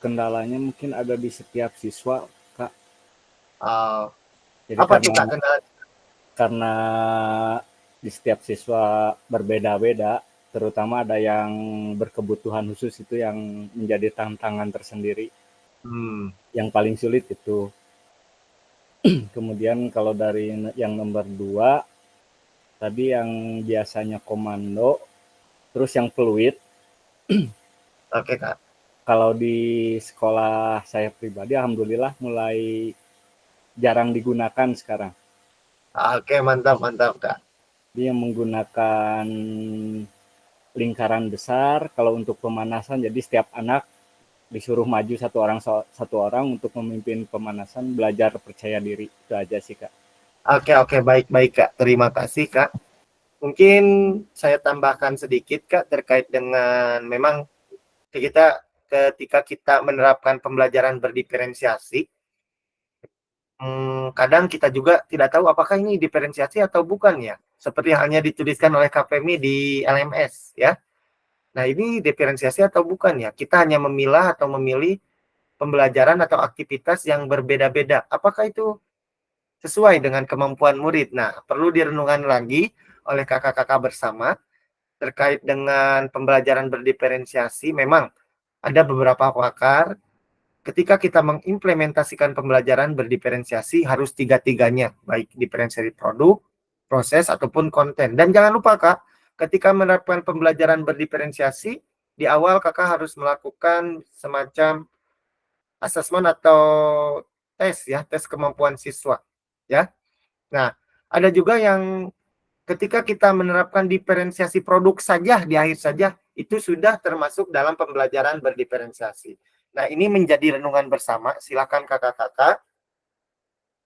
kendalanya mungkin ada di setiap siswa, Kak. Jadi Apa tuh Kak kendala? karena di setiap siswa berbeda-beda, terutama ada yang berkebutuhan khusus, itu yang menjadi tantangan tersendiri. Yang paling sulit itu. Kemudian kalau dari yang nomor 2, tadi yang biasanya komando, terus yang fluid. Oke Kak. Kalau di sekolah saya pribadi, alhamdulillah mulai jarang digunakan sekarang. Oke, mantap Kak. Dia menggunakan lingkaran besar. Kalau untuk pemanasan, jadi setiap anak disuruh maju satu orang untuk memimpin pemanasan, belajar percaya diri. Itu aja sih Kak. Oke, baik Kak. Terima kasih Kak. Mungkin saya tambahkan sedikit Kak terkait dengan memang ketika kita menerapkan pembelajaran berdiferensiasi, kadang kita juga tidak tahu apakah ini diferensiasi atau bukan ya. seperti halnya dituliskan oleh KPMI di LMS ya. Nah, ini diferensiasi atau bukan ya? Kita hanya memilah atau memilih pembelajaran atau aktivitas yang berbeda-beda. Apakah itu sesuai dengan kemampuan murid? Nah, perlu direnungkan lagi oleh kakak-kakak bersama terkait dengan pembelajaran berdiferensiasi. Memang ada beberapa pakar ketika kita mengimplementasikan pembelajaran berdiferensiasi harus tiga-tiganya, baik diferensiasi produk, proses, ataupun konten. Dan jangan lupa Kak, ketika menerapkan pembelajaran berdiferensiasi, di awal Kakak harus melakukan semacam asesmen atau tes ya, tes kemampuan siswa. Ya. Nah, ada juga yang ketika kita menerapkan diferensiasi produk saja di akhir saja, itu sudah termasuk dalam pembelajaran berdiferensiasi. Nah, ini menjadi renungan bersama. Silakan kakak-kakak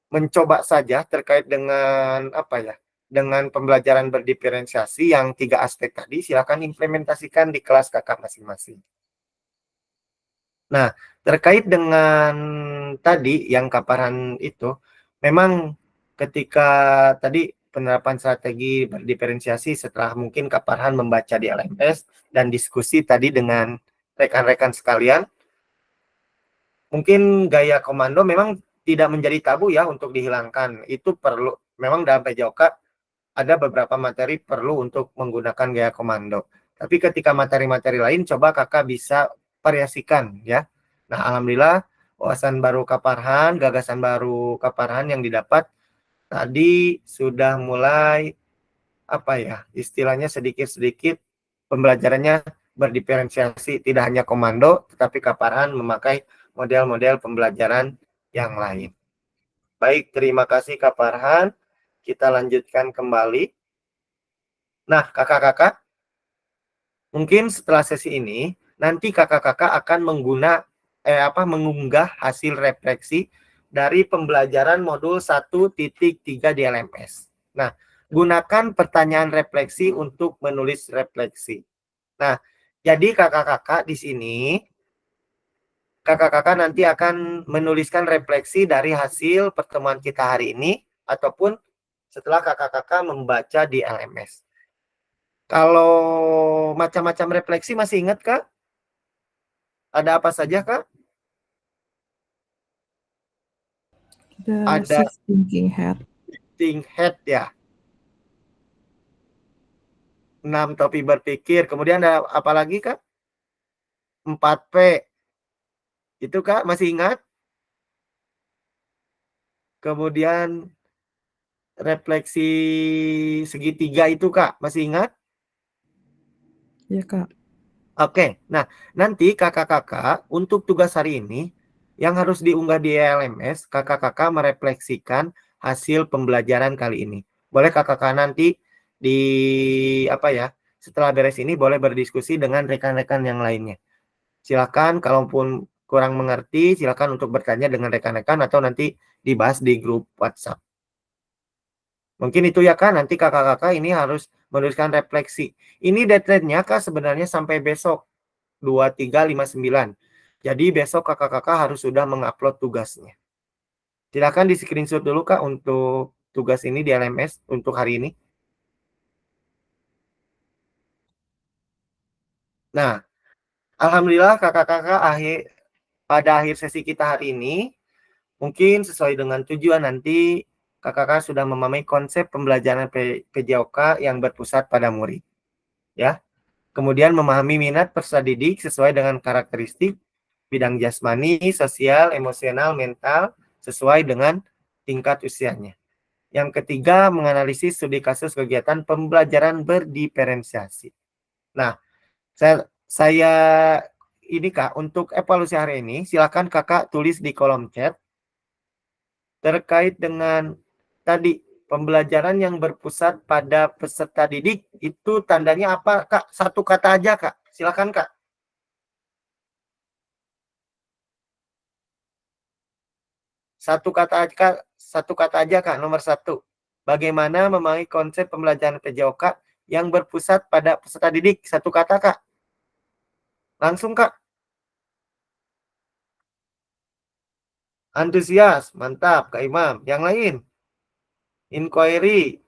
mencoba saja terkait dengan apa ya, dengan pembelajaran berdiferensiasi yang 3 aspek tadi. Silakan implementasikan di kelas kakak masing-masing. Nah, terkait dengan tadi yang Kaparhan itu, memang ketika tadi penerapan strategi berdiferensiasi setelah mungkin Kaparhan membaca di LMS dan diskusi tadi dengan rekan-rekan sekalian, mungkin gaya komando memang tidak menjadi tabu ya untuk dihilangkan. Itu perlu, memang dalam PJOK ada beberapa materi perlu untuk menggunakan gaya komando. Tapi ketika materi-materi lain, coba kakak bisa variasikan ya. Nah, alhamdulillah wawasan baru Kaparhan, gagasan baru Kaparhan yang didapat tadi sudah mulai apa ya, istilahnya sedikit-sedikit pembelajarannya berdiferensiasi, tidak hanya komando, tetapi Kaparhan memakai model-model pembelajaran yang lain. Baik, terima kasih Kaparhan. Kita lanjutkan kembali. Nah, kakak-kakak, mungkin setelah sesi ini, nanti kakak-kakak akan mengunggah hasil refleksi dari pembelajaran modul 1.3 di LMS. Nah, gunakan pertanyaan refleksi untuk menulis refleksi. Nah, jadi kakak-kakak di sini, kakak-kakak nanti akan menuliskan refleksi dari hasil pertemuan kita hari ini, ataupun setelah kakak-kakak membaca di LMS. Kalau macam-macam refleksi masih ingat Kak? Ada apa saja Kak? Ada Six thinking hat. think head ya. 6 topi berpikir. Kemudian ada apa lagi Kak? 4P. Itu Kak masih ingat? Kemudian refleksi segitiga itu Kak masih ingat? Ya, Kak. Oke, nah nanti kakak-kakak untuk tugas hari ini yang harus diunggah di LMS, kakak-kakak merefleksikan hasil pembelajaran kali ini. Boleh kakak-kakak nanti di apa ya, setelah beres ini boleh berdiskusi dengan rekan-rekan yang lainnya. Silakan kalaupun kurang mengerti, silakan untuk bertanya dengan rekan-rekan atau nanti dibahas di grup WhatsApp. Mungkin itu ya Kak, nanti kakak-kakak ini harus menuliskan refleksi. Ini deadline-nya Kak sebenarnya sampai besok 2359. Jadi besok kakak-kakak harus sudah mengupload tugasnya. Silakan di screenshot dulu Kak untuk tugas ini di LMS untuk hari ini. Nah, alhamdulillah kakak-kakak pada akhir sesi kita hari ini, mungkin sesuai dengan tujuan nanti kakak-kakak sudah memahami konsep pembelajaran PJOK yang berpusat pada murid. Ya. Kemudian memahami minat peserta didik sesuai dengan karakteristik bidang jasmani, sosial, emosional, mental, sesuai dengan tingkat usianya. Yang ketiga, menganalisis studi kasus kegiatan pembelajaran berdiferensiasi. Nah, saya ini Kak, untuk evaluasi hari ini, silakan Kakak tulis di kolom chat terkait dengan tadi pembelajaran yang berpusat pada peserta didik, itu tandanya apa Kak? Satu kata aja Kak, silakan Kak. Satu kata aja Kak, nomor 1. Bagaimana memahami konsep pembelajaran PJOK yang berpusat pada peserta didik? Satu kata Kak. Langsung Kak. Antusias, mantap Kak Imam. Yang lain? Inquiry.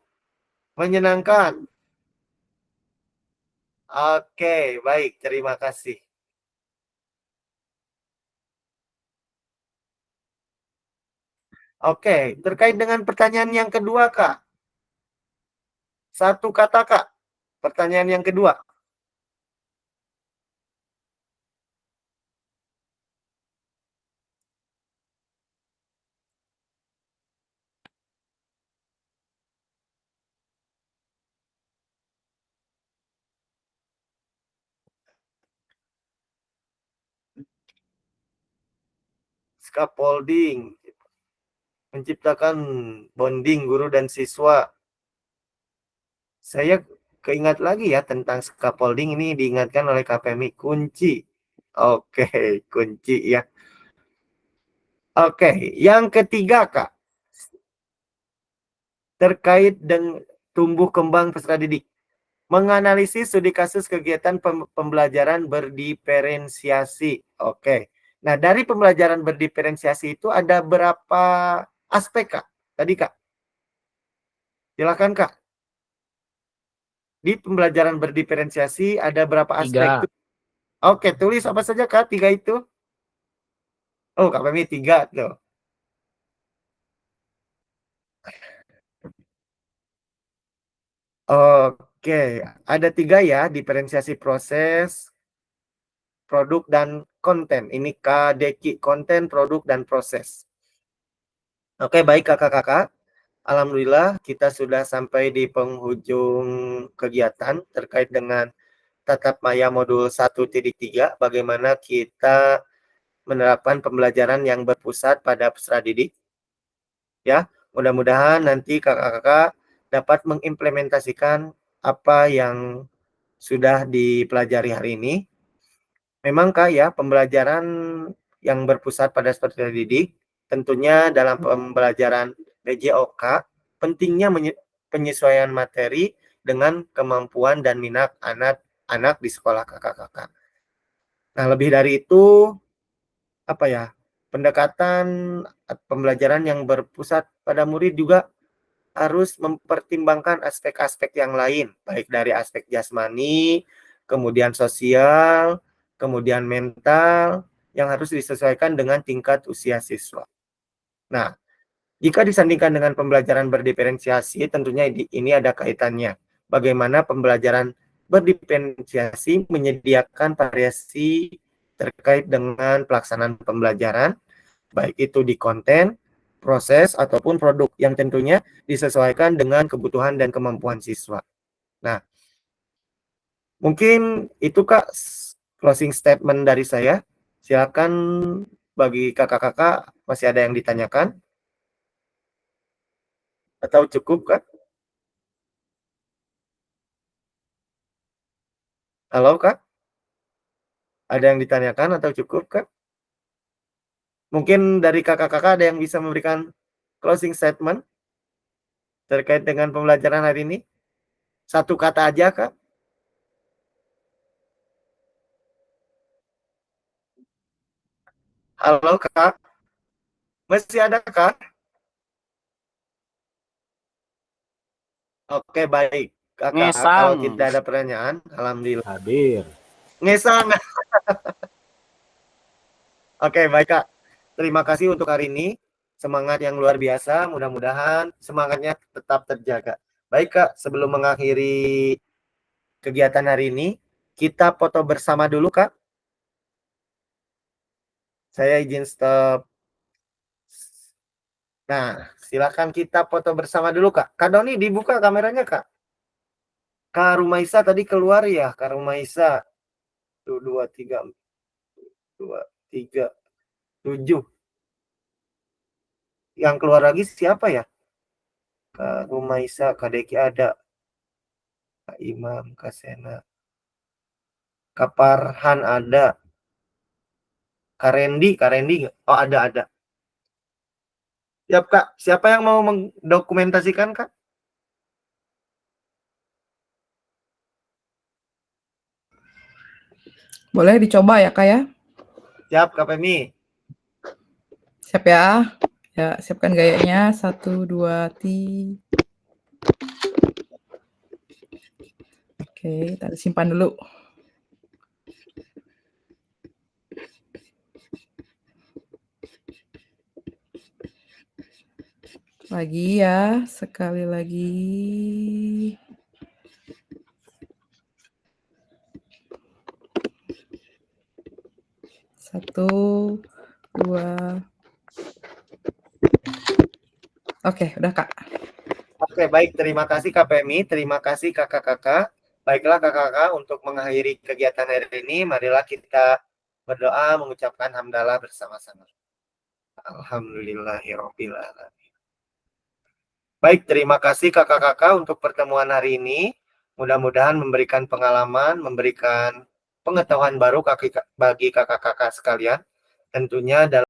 Menyenangkan. Oke, baik. Terima kasih. Oke, terkait dengan pertanyaan yang kedua, Kak. Satu kata, Kak. Pertanyaan yang kedua. Scaffolding. Menciptakan bonding guru dan siswa. Saya keingat lagi ya tentang scaffolding ini diingatkan oleh KPMI. Kunci. Oke, kunci ya. Oke, yang ketiga, Kak. Terkait dengan tumbuh kembang peserta didik. Menganalisis studi kasus kegiatan pembelajaran berdiferensiasi. Oke. Nah, dari pembelajaran berdiferensiasi itu ada berapa aspek, Kak? Tadi, Kak. Silakan, Kak. Di pembelajaran berdiferensiasi ada berapa aspek? 3. Oke, tulis apa saja, Kak? 3 itu. Oh, Kak Pemi 3 tuh. Oke, ada 3 ya, diferensiasi proses, produk, dan konten. Ini KDK, konten, produk, dan proses. Oke, baik kakak-kakak. Alhamdulillah kita sudah sampai di penghujung kegiatan terkait dengan Tatap Maya modul 1.3, bagaimana kita menerapkan pembelajaran yang berpusat pada peserta didik. Ya, mudah-mudahan nanti kakak-kakak dapat mengimplementasikan apa yang sudah dipelajari hari ini. Memang Kak ya, pembelajaran yang berpusat pada peserta didik, tentunya dalam pembelajaran PJOK, pentingnya penyesuaian materi dengan kemampuan dan minat anak-anak di sekolah kakak-kakak. Nah, lebih dari itu, apa ya, pendekatan pembelajaran yang berpusat pada murid juga harus mempertimbangkan aspek-aspek yang lain, baik dari aspek jasmani, kemudian sosial, kemudian mental, yang harus disesuaikan dengan tingkat usia siswa. Nah, jika disandingkan dengan pembelajaran berdiferensiasi, tentunya ini ada kaitannya. Bagaimana pembelajaran berdiferensiasi menyediakan variasi terkait dengan pelaksanaan pembelajaran, baik itu di konten, proses, ataupun produk yang tentunya disesuaikan dengan kebutuhan dan kemampuan siswa. Nah, mungkin itu Kak closing statement dari saya. Silakan bagi kakak-kakak masih ada yang ditanyakan? Atau cukup Kak? Halo Kak? Ada yang ditanyakan atau cukup Kak? Mungkin dari kakak-kakak ada yang bisa memberikan closing statement terkait dengan pembelajaran hari ini? Satu kata aja Kak? Halo Kak? Masih ada Kak? Oke, baik. Kakak, kalau Ngesang. tidak ada pertanyaan, alhamdulillah. Hadir. Ngesang. Oke, baik Kak. Terima kasih untuk hari ini. Semangat yang luar biasa. Mudah-mudahan semangatnya tetap terjaga. Baik Kak, sebelum mengakhiri kegiatan hari ini, kita foto bersama dulu Kak. Saya izin stop. Nah, silakan kita foto bersama dulu Kak. Kak Doni, dibuka kameranya Kak. Kak Rumaisa tadi keluar ya, Kak Rumaisa. 2, 3, 2, 3, 7. Yang keluar lagi siapa ya? Kak Rumaisa, Kak Deki ada. Kak Imam, Kak Sena. Kak Parhan ada. Kak Rendi nggak? Oh ada. Siap Kak, siapa yang mau mendokumentasikan Kak? Boleh dicoba ya Kak ya? Siap Kak Pemi. Siap ya? Ya, siapkan gayanya. 1, 2, 3. Oke, kita simpan dulu. Lagi ya, sekali lagi. Satu, dua. Oke, udah Kak. Oke, baik. Terima kasih Kak Pemi, terima kasih kakak-kakak. Baiklah kakak-kakak, untuk mengakhiri kegiatan hari ini, marilah kita berdoa mengucapkan hamdalah bersama-sama. Alhamdulillahirabbil alamin. Baik, terima kasih kakak-kakak untuk pertemuan hari ini. Mudah-mudahan memberikan pengalaman, memberikan pengetahuan baru bagi kakak-kakak sekalian. Tentunya dalam